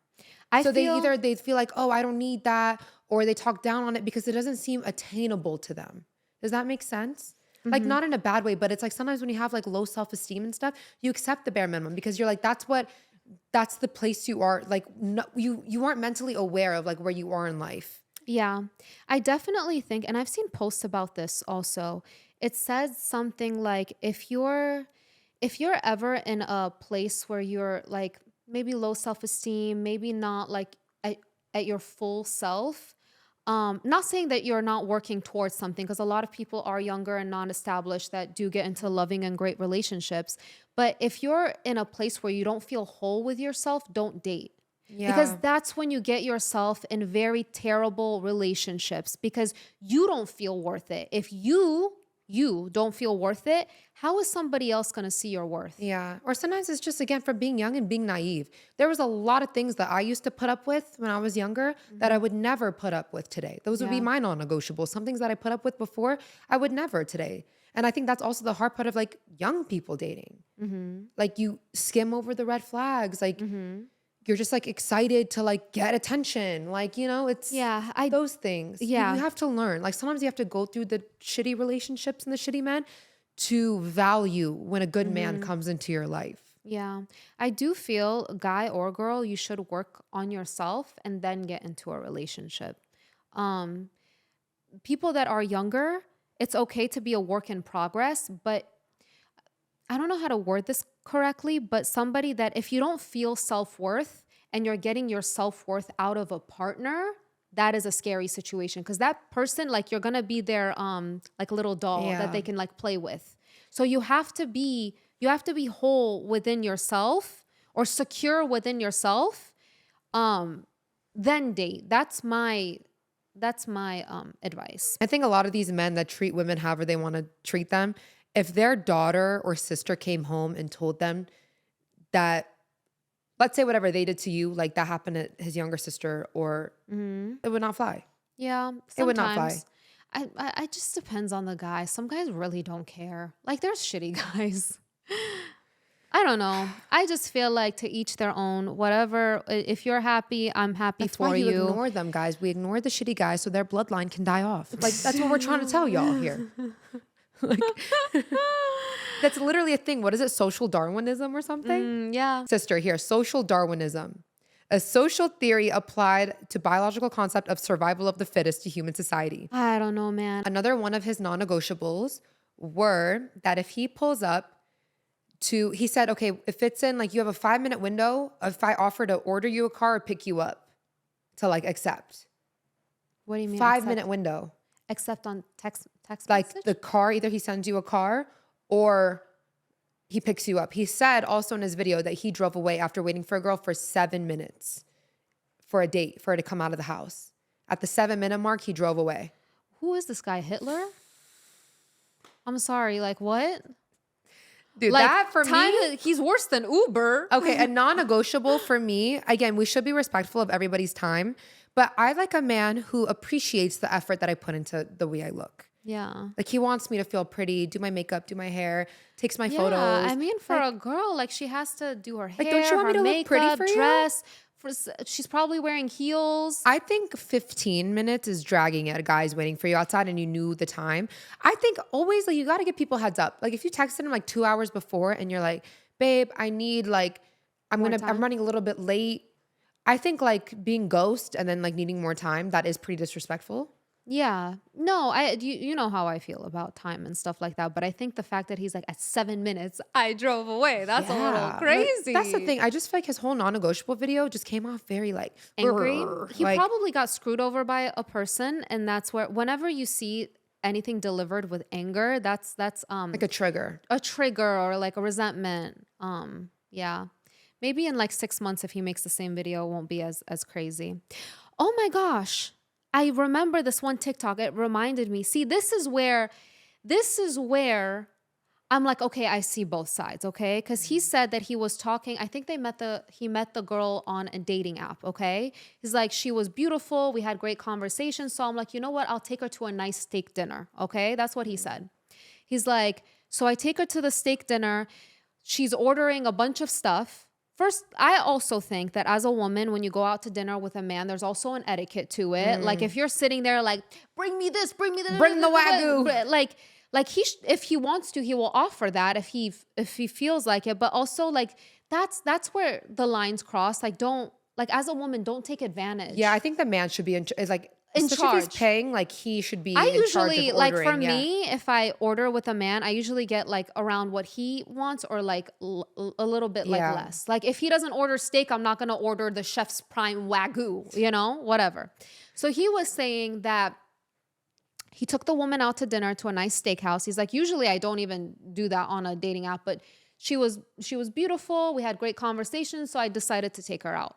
They feel like, oh, I don't need that, or they talk down on it because it doesn't seem attainable to them. Does that make sense? Like, not in a bad way, but it's like sometimes when you have like low self-esteem and stuff, you accept the bare minimum because you're like, that's the place you are. Like, no, you aren't mentally aware of like where you are in life. Yeah, I definitely think, and I've seen posts about this also. It says something like, if you're ever in a place where you're like maybe low self-esteem, maybe not like at your full self, not saying that you're not working towards something, because a lot of people are younger and non-established that do get into loving and great relationships. But if you're in a place where you don't feel whole with yourself, don't date. Yeah. Because that's when you get yourself in very terrible relationships because you don't feel worth it. If you don't feel worth it, how is somebody else going to see your worth? Yeah. Or sometimes it's just, again, from being young and being naive. There was a lot of things that I used to put up with when I was younger that I would never put up with today. Those would be my non-negotiables. Some things that I put up with before, I would never today. And I think that's also the hard part of like young people dating. Like you skim over the red flags. Like you're just like excited to like get attention. Like, you know, it's those things. Yeah. You have to learn. Like sometimes you have to go through the shitty relationships and the shitty men to value when a good man comes into your life. Yeah. I do feel, guy or girl, you should work on yourself and then get into a relationship. People that are younger, it's okay to be a work in progress, but I don't know how to word this correctly, but somebody that if you don't feel self-worth and you're getting your self-worth out of a partner, that is a scary situation because that person, like you're going to be their like little doll that they can like play with. So you have to be You have to be whole within yourself or secure within yourself. Then date. That's my advice. I think a lot of these men that treat women however they want to treat them, if their daughter or sister came home and told them that, let's say whatever they did to you, like that happened to his younger sister, or it would not fly. Yeah, sometimes. It would not fly. I just depends on the guy. Some guys really don't care. Like there's shitty guys. I don't know. I just feel like to each their own. Whatever. If you're happy, I'm happy That's for why you you. ignore them, guys. We ignore the shitty guys so their bloodline can die off. Like that's what we're trying to tell y'all here. Like, that's literally a thing. What is it? Social Darwinism or something? Yeah. Sister, here, social Darwinism. A social theory applied to biological concept of survival of the fittest to human society. I don't know, man. Another one of his non-negotiables were that if he pulls up he said, okay, if it's in like you have a 5-minute window, if I offer to order you a car or pick you up to like accept. What do you mean? 5-minute window. Except on text Like message? the car, either he sends you a car or he picks you up. He said also in his video that he drove away after waiting for a girl for 7 minutes for a date, for her to come out of the house. At the 7-minute mark, he drove away. Who is this guy? Hitler? I'm sorry. Like what? Dude, Like, that for me, he's worse than Uber. okay, a non-negotiable for me, again, we should be respectful of everybody's time, but I like a man who appreciates the effort that I put into the way I look. Yeah. Like he wants me to feel pretty, do my makeup, do my hair, takes my Yeah, photos. I mean, for a girl, like she has to do her hair, don't you want me her to look makeup, pretty for you? dress. She's probably wearing heels. I think 15 minutes is dragging it. A guy's waiting for you outside and you knew the time. I think always like you got to give people heads up. Like if you texted him like 2 hours before and you're like, babe, I need like, I'm running a little bit late. I think like being ghost and then like needing more time, that is pretty disrespectful. Yeah. No, you know how I feel about time and stuff like that. But I think the fact that he's like at 7 minutes, I drove away. That's a little crazy. Like, that's the thing. I just feel like his whole non-negotiable video just came off very like angry. He like, probably got screwed over by a person. And that's where whenever you see anything delivered with anger, that's like a trigger. A trigger or like a resentment. Yeah. Maybe in like 6 months, if he makes the same video, it won't be as crazy. Oh my gosh. I remember this one TikTok. It reminded me. See, this is where I'm like, okay, I see both sides, okay? Because he said that he was talking. I think he met the girl on a dating app, okay? He's like, she was beautiful. We had great conversations. So I'm like, you know what? I'll take her to a nice steak dinner, okay? That's what he said. He's like, so I take her to the steak dinner. She's ordering a bunch of stuff. First, I also think that as a woman, when you go out to dinner with a man, there's also an etiquette to it. Like if you're sitting there like, bring me this, bring me that. Bring the Wagyu. Like if he wants to, he will offer that if he feels like it. But also like that's where the lines cross. Like as a woman, don't take advantage. Yeah, I think the man should be in charge. If he's paying, like he should be in charge of ordering. Like for me, if I order with a man, I usually get like around what he wants or like a little bit like less. Like if he doesn't order steak, I'm not going to order the chef's prime Wagyu, whatever. So he was saying that he took the woman out to dinner to a nice steakhouse. He's like, usually I don't even do that on a dating app, but she was beautiful. We had great conversations. So I decided to take her out.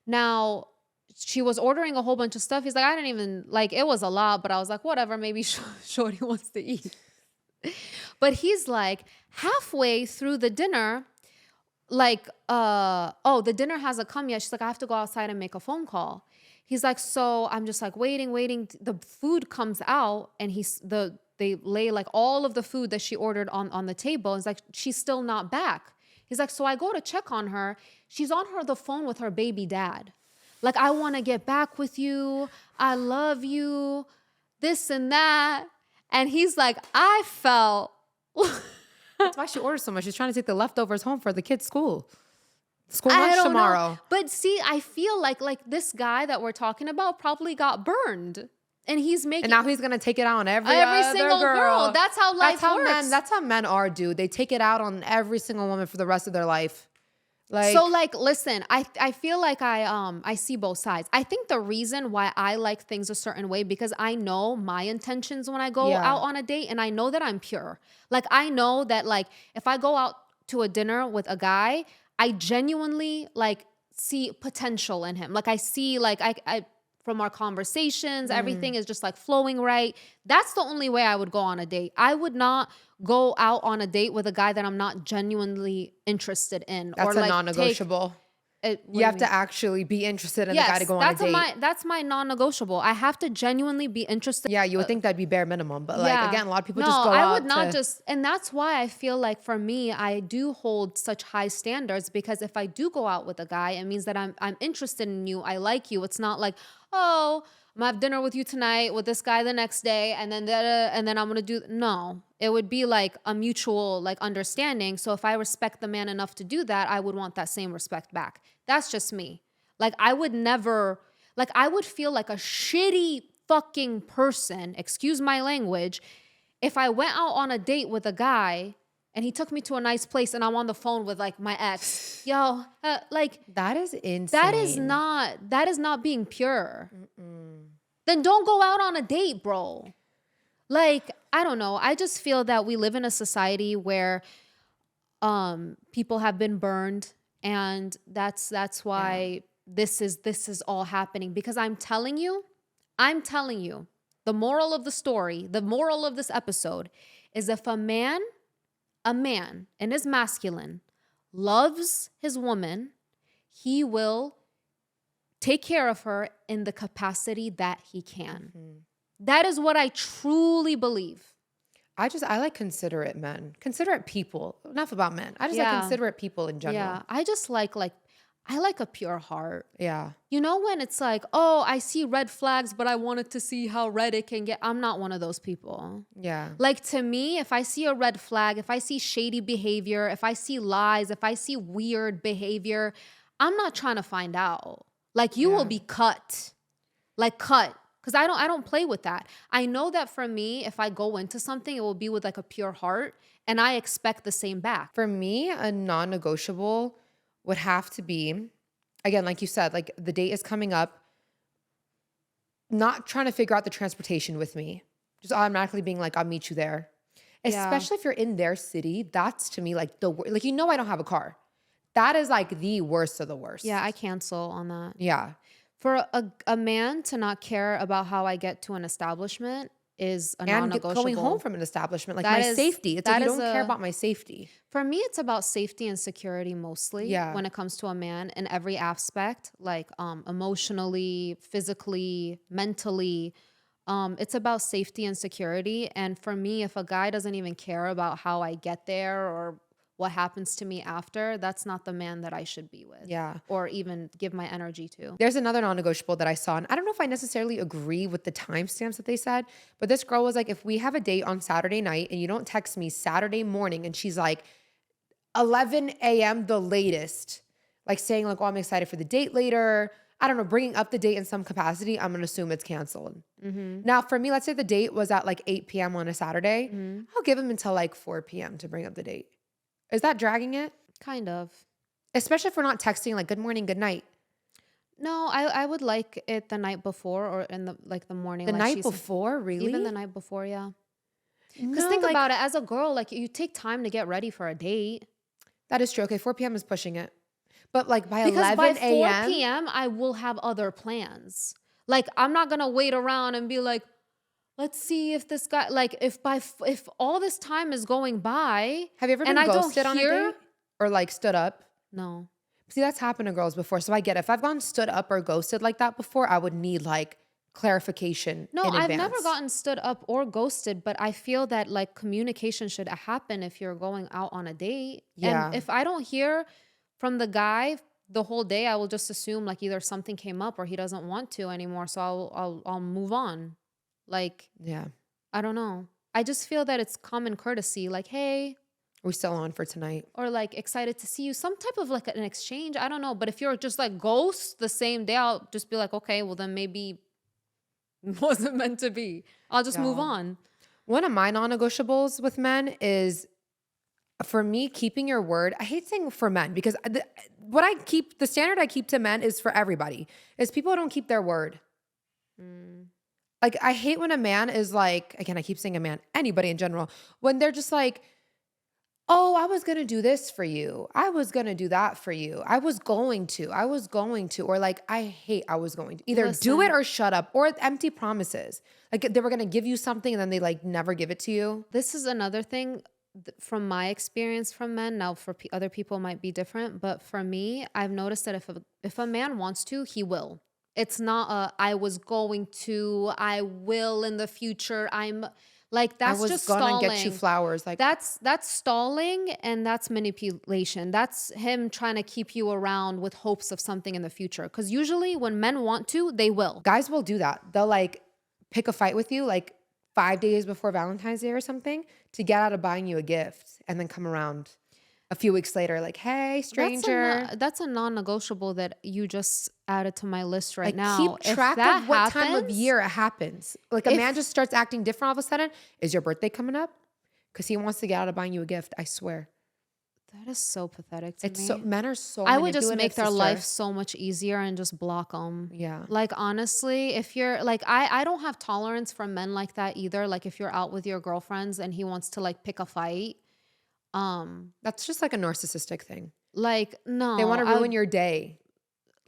Now, she was ordering a whole bunch of stuff. He's like, I didn't even, like, it was a lot, but I was like, whatever, maybe Shorty wants to eat. But he's like, halfway through the dinner, like, the dinner hasn't come yet. She's like, I have to go outside and make a phone call. He's like, so I'm just like waiting. The food comes out and they lay like all of the food that she ordered on the table. It's like, she's still not back. He's like, so I go to check on her. She's on the phone with her baby dad. Like, I want to get back with you. I love you. This and that. And he's like, I felt. That's why she orders so much. She's trying to take the leftovers home for the kids' school lunch tomorrow. Know. But see, I feel like this guy that we're talking about probably got burned. And he's making. And now he's going to take it out on every single girl. That's how life works. That's how men are, dude. They take it out on every single woman for the rest of their life. Like, listen, I feel like I see both sides. I think the reason why I like things a certain way, because I know my intentions when I go out on a date, and I know that I'm pure. Like, I know that, like, if I go out to a dinner with a guy, I genuinely like see potential in him. Like, I see, like, I from our conversations, everything is just like flowing right. That's the only way I would go on a date. I would not go out on a date with a guy that I'm not genuinely interested in. That's or a like non-negotiable. You have to actually be interested in the guy to go on a date. That's my non-negotiable. I have to genuinely be interested. Yeah, you would think that'd be bare minimum. But like, again, a lot of people just go out. I would not just, and that's why I feel like for me, I do hold such high standards, because if I do go out with a guy, it means that I'm interested in you. I like you. It's not like, oh, I'm gonna have dinner with you tonight, with this guy the next day, and then I'm gonna do, no. It would be like a mutual like understanding. So if I respect the man enough to do that, I would want that same respect back. That's just me. Like, I would never, like, I would feel like a shitty fucking person, excuse my language, if I went out on a date with a guy and he took me to a nice place and I'm on the phone with like my ex. Yo, like, that is insane. That is not being pure. Then don't go out on a date, bro. Like, I don't know. I just feel that we live in a society where people have been burned, and that's why this is all happening. Because I'm telling you, the moral of the story, the moral of this episode is, if a man and is masculine loves his woman, he will take care of her in the capacity that he can. That is what I truly believe. I like considerate men, considerate people. Enough about men. I just like considerate people in general. Yeah, I just like I like a pure heart. Yeah. You know, when it's like, oh, I see red flags, but I wanted to see how red it can get. I'm not one of those people. Yeah. Like, to me, if I see a red flag, if I see shady behavior, if I see lies, if I see weird behavior, I'm not trying to find out. Like, you will be cut. Like, cut. Because I don't play with that. I know that for me, if I go into something, it will be with like a pure heart, and I expect the same back. For me, a non-negotiable would have to be, again, like you said, like, the date is coming up, not trying to figure out the transportation with me, just automatically being like, I'll meet you there. Especially if you're in their city. That's, to me, like like, you know, I don't have a car. That is like the worst of the worst. Yeah, I cancel on that. Yeah. For a man to not care about how I get to an establishment is a non-negotiable. Going home from an establishment, like, my safety. It's like, you don't care about my safety. For me, it's about safety and security mostly. Yeah. When it comes to a man, in every aspect, like emotionally, physically, mentally. It's about safety and security. And for me, if a guy doesn't even care about how I get there or what happens to me after, that's not the man that I should be with. Yeah. Or even give my energy to. There's another non-negotiable that I saw, and I don't know if I necessarily agree with the timestamps that they said, but this girl was like, if we have a date on Saturday night and you don't text me Saturday morning, and she's like 11 a.m. the latest, like saying like, oh, I'm excited for the date later, I don't know, bringing up the date in some capacity, I'm going to assume it's canceled. Now, for me, let's say the date was at like 8 p.m. on a Saturday. I'll give him until like 4 p.m. to bring up the date. Is that dragging it? Kind of. Especially if we're not texting like good morning, good night. No, I would like it the night before, or in the morning. The night before, really? Even the night before, yeah. Because think about it, as a girl, like, you take time to get ready for a date. That is true. Okay, 4 p.m. is pushing it. But like by 11 a.m. Because by 4 p.m., I will have other plans. Like, I'm not going to wait around and be like, let's see if this guy, like, if all this time is going by. Have you ever been ghosted on a date? Or like stood up? No. See, that's happened to girls before. So I get it. If I've gone stood up or ghosted like that before, I would need like clarification. No, I've never gotten stood up or ghosted, but I feel that like communication should happen if you're going out on a date. Yeah. And if I don't hear from the guy the whole day, I will just assume like either something came up or he doesn't want to anymore. So I'll move on. Like, yeah, I don't know. I just feel that it's common courtesy. Like, hey, are we still on for tonight? Or like, excited to see you. Some type of like an exchange. I don't know. But if you're just like ghost the same day, I'll just be like, okay, well then maybe it wasn't meant to be. I'll just move on. One of my non-negotiables with men is For me, keeping your word, I hate saying for men because the standard I keep to men is for everybody, is people don't keep their word. Like, I hate when a man is like, again, I keep saying a man, anybody in general, when they're just like, oh, I was going to do this for you. I was going to do that for you. I was going to, or like, I hate I was going to. Either do it or shut up, or empty promises. Like, they were going to give you something and then they like never give it to you. This is another thing from my experience from men. Now, for other people it might be different, but for me, I've noticed that if a man wants to, he will. It's not I was going to, I will in the future. I'm like, that's just stalling. I was gonna get you flowers. Like, that's stalling, and that's manipulation. That's him trying to keep you around with hopes of something in the future. Because usually when men want to, they will. Guys will do that. They'll like pick a fight with you like 5 days before Valentine's Day or something to get out of buying you a gift, and then come around a few weeks later like, hey, stranger. That's a non-negotiable that you just added to my list right now. Keep track of what time of year it happens. Like, a man just starts acting different all of a sudden. Is your birthday coming up? Because he wants to get out of buying you a gift. I swear. That is so pathetic to me. Men are so I would just make their life so much easier and just block them. Yeah. Like, honestly, if you're like, I don't have tolerance for men like that either. Like, if you're out with your girlfriends and he wants to like pick a fight. That's just like a narcissistic thing. Like, no. They want to ruin your day.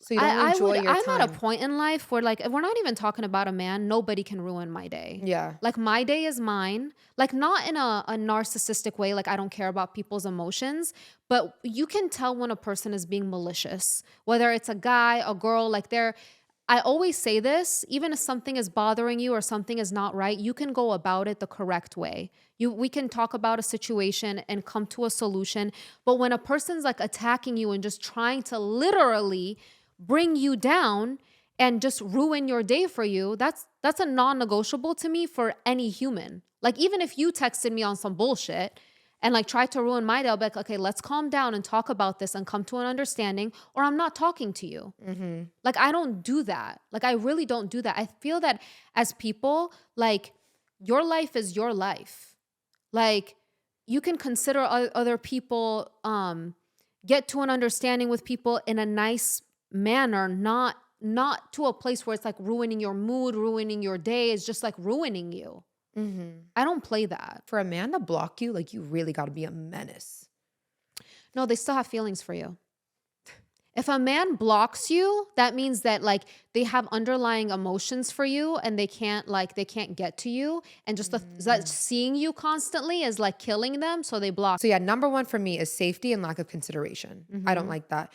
So you don't enjoy your time. I'm at a point in life where like, we're not even talking about a man. Nobody can ruin my day. Yeah. Like, my day is mine. Like, not in a narcissistic way. Like, I don't care about people's emotions, but you can tell when a person is being malicious, whether it's a guy, a girl, like I always say this, even if something is bothering you or something is not right, you can go about it the correct way. We can talk about a situation and come to a solution. But when a person's like attacking you and just trying to literally bring you down and just ruin your day for you, that's a non-negotiable to me for any human. Like, even if you texted me on some bullshit and like tried to ruin my day, I'll be like, okay, let's calm down and talk about this and come to an understanding, or I'm not talking to you. Like, I don't do that. Like, I really don't do that. I feel that as people, like, your life is your life. Like, you can consider other people, get to an understanding with people in a nice manner, not to a place where it's like ruining your mood, ruining your day. It's just like ruining you. I don't play that. For a man to block you, like, you really got to be a menace. No, they still have feelings for you. If a man blocks you, that means that like they have underlying emotions for you and they can't get to you, and just that seeing you constantly is like killing them, so they block. So yeah, number one for me is safety and lack of consideration. I don't like that.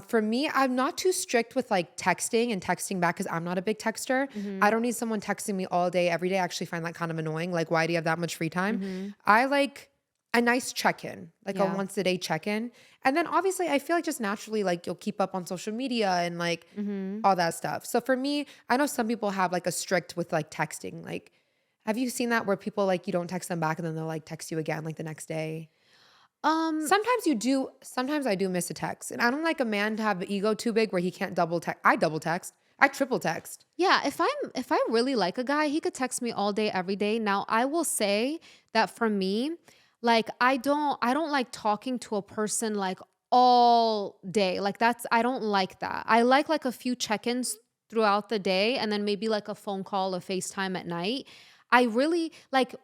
For me, I'm not too strict with like texting and texting back because I'm not a big texter. I don't need someone texting me all day, every day. I actually find that kind of annoying. Like, why do you have that much free time? I like a nice check-in, like a once a day check-in. And then obviously I feel like just naturally, like, you'll keep up on social media and like all that stuff. So for me, I know some people have like a strict with like texting. Like, have you seen that where people like, you don't text them back and then they'll like text you again like the next day? Sometimes you do. Sometimes I do miss a text, and I don't like a man to have an ego too big where he can't double text. I double text. I triple text. Yeah, if I really like a guy, he could text me all day, every day. Now, I will say that for me, like, I don't like talking to a person like all day. Like, I don't like that. I like a few check-ins throughout the day, and then maybe like a phone call, a FaceTime at night. I really like.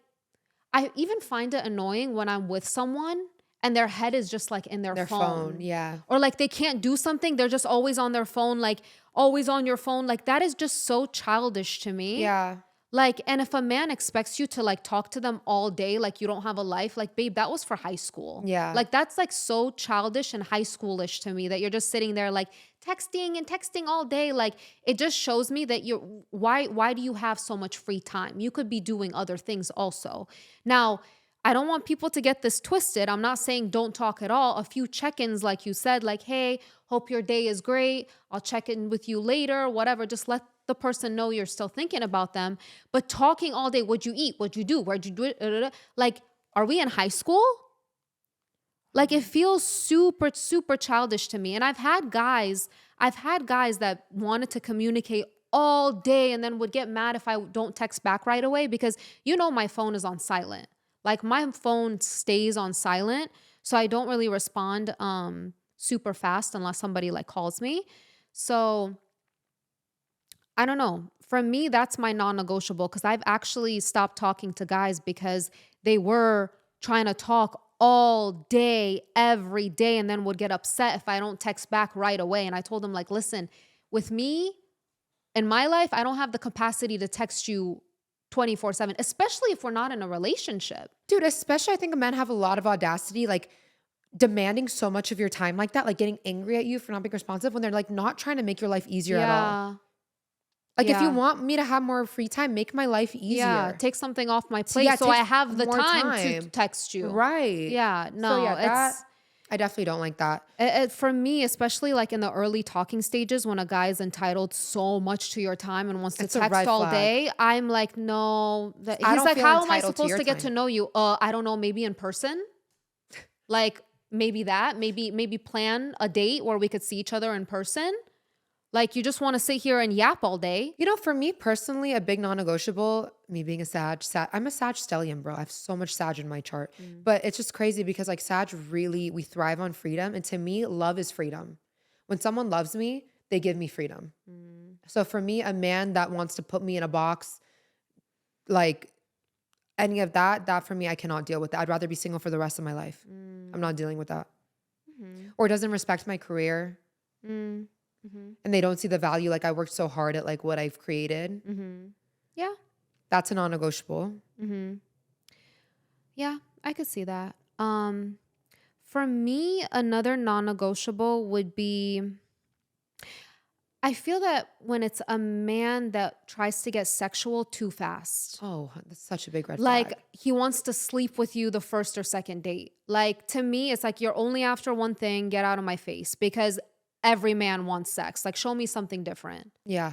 I even find it annoying when I'm with someone and their head is just like in their phone. Yeah. Or like they can't do something. They're just always on their phone, like always on your phone. Like, that is just so childish to me. Yeah. Like, and if a man expects you to like talk to them all day, like you don't have a life, like, babe, that was for high school. Yeah. Like, that's like so childish and high schoolish to me that you're just sitting there like texting all day. Like, it just shows me that why do you have so much free time? You could be doing other things also. Now, I don't want people to get this twisted. I'm not saying don't talk at all. A few check-ins, like you said, like, hey, hope your day is great. I'll check in with you later, whatever. Just let the person know you're still thinking about them. But talking all day, what'd you eat? What'd you do? Where'd you do it? Like, are we in high school? Like, it feels super, super childish to me. And I've had guys that wanted to communicate all day and then would get mad if I don't text back right away because, my phone is on silent. Like my phone stays on silent, so I don't really respond super fast unless somebody like calls me. So I don't know. For me, that's my non-negotiable, because I've actually stopped talking to guys because they were trying to talk all day, every day, and then would get upset if I don't text back right away. And I told them, like, listen, with me in my life, I don't have the capacity to text you 24/7, especially if we're not in a relationship. Dude, especially I think men have a lot of audacity, like demanding so much of your time like that, like getting angry at you for not being responsive when they're like not trying to make your life easier at all. Like if you want me to have more free time, make my life easier. Yeah, take something off my plate so I have the time to text you. Right. Yeah, no, I definitely don't like that. For me, especially like in the early talking stages when a guy is entitled so much to your time and wants to text all day, I'm like, no. He's like, how am I supposed to get to know you? I don't know, maybe in person? Like maybe maybe plan a date where we could see each other in person. Like you just want to sit here and yap all day. You know, for me personally, a big non-negotiable, me being a Sag, I'm a Sag stellium, bro. I have so much Sag in my chart. But it's just crazy because like Sag really, we thrive on freedom. And to me, love is freedom. When someone loves me, they give me freedom. So for me, a man that wants to put me in a box, like any of that for me, I cannot deal with that. I'd rather be single for the rest of my life. I'm not dealing with that. Or doesn't respect my career. And they don't see the value. Like I worked so hard at like what I've created. Yeah. That's a non-negotiable. Yeah, I could see that. For me, another non-negotiable would be, I feel that when it's a man that tries to get sexual too fast. Oh, that's such a big red flag. Like he wants to sleep with you the first or second date. Like to me, it's like you're only after one thing, get out of my face, because every man wants sex. Like show me something different. Yeah.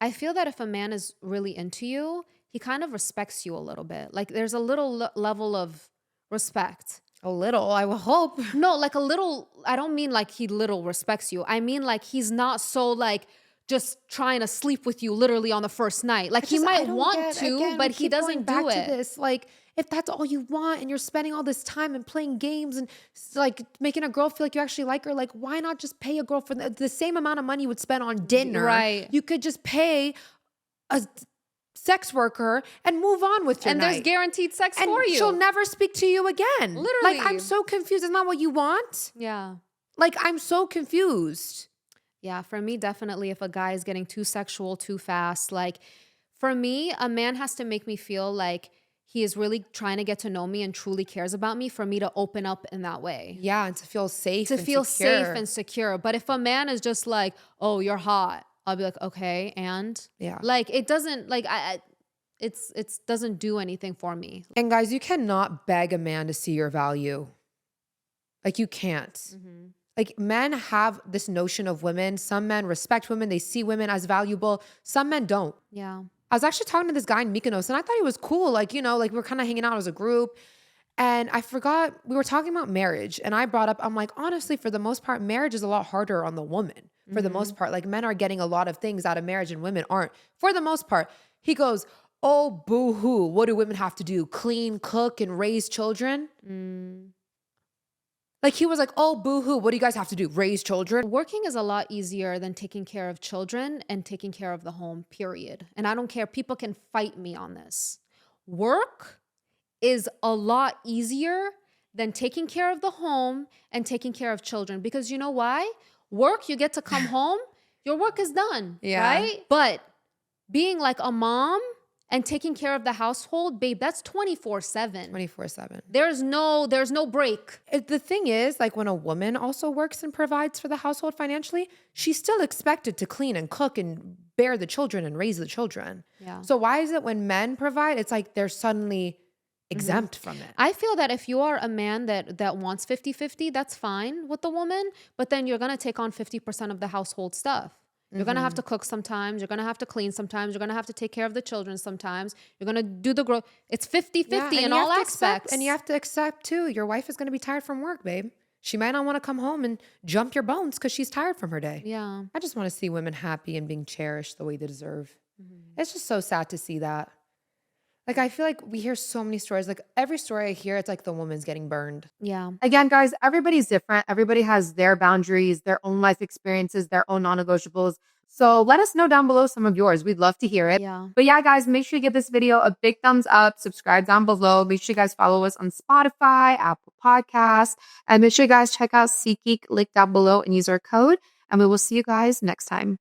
I feel that if a man is really into you, he kind of respects you a little bit. Like there's a little level of respect. A little, I will hope. No, like a little, I don't mean like he little respects you. I mean like he's not so like just trying to sleep with you literally on the first night. Like he might want to, but he doesn't do it. To this. Like if that's all you want and you're spending all this time and playing games and like making a girl feel like you actually like her, like why not just pay a girl for the same amount of money you would spend on dinner? Right. You could just pay a sex worker and move on with your night. And there's guaranteed sex and for you. She'll never speak to you again. Literally. Like I'm so confused. Isn't that what you want? Yeah. Like I'm so confused. Yeah, for me, definitely if a guy is getting too sexual too fast, like for me, a man has to make me feel like he is really trying to get to know me and truly cares about me for me to open up in that way. Yeah, and to feel safe to feel safe and secure. But if a man is just like, oh, you're hot, I'll be like, okay, and yeah, like it doesn't like it doesn't do anything for me. And guys, you cannot beg a man to see your value. Like you can't. Like men have this notion of women. Some men respect women. They see women as valuable. Some men don't. Yeah. I was actually talking to this guy in Mykonos and I thought he was cool. Like, you know, like we were kind of hanging out as a group. And I forgot, we were talking about marriage. And I brought up, I'm like, honestly, for the most part, marriage is a lot harder on the woman. For the most part, like men are getting a lot of things out of marriage and women aren't. For the most part. He goes, oh, boo-hoo. What do women have to do? Clean, cook, and raise children? Like he was like, oh, boo-hoo, what do you guys have to do? Raise children? Working is a lot easier than taking care of children and taking care of the home, period. And I don't care. People can fight me on this. Work is a lot easier than taking care of the home and taking care of children. Because you know why? Work, you get to come home, your work is done, right? But being like a mom and taking care of the household, babe, that's 24/7. 24/7. There's no break. The thing is, like when a woman also works and provides for the household financially, she's still expected to clean and cook and bear the children and raise the children. Yeah. So why is it when men provide, it's like they're suddenly exempt from it? I feel that if you are a man that wants 50-50, that's fine with the woman, but then you're going to take on 50% of the household stuff. You're going to have to cook sometimes. You're going to have to clean sometimes. You're going to have to take care of the children sometimes. You're going to do the growth. It's 50-50 in all aspects. And you have to accept too, your wife is going to be tired from work, babe. She might not want to come home and jump your bones because she's tired from her day. Yeah. I just want to see women happy and being cherished the way they deserve. It's just so sad to see that. Like, I feel like we hear so many stories. Like, every story I hear, it's like the woman's getting burned. Yeah. Again, guys, everybody's different. Everybody has their boundaries, their own life experiences, their own non-negotiables. So let us know down below some of yours. We'd love to hear it. Yeah. But yeah, guys, make sure you give this video a big thumbs up, subscribe down below. Make sure you guys follow us on Spotify, Apple Podcasts, and make sure you guys check out SeatGeek, link down below, and use our code. And we will see you guys next time.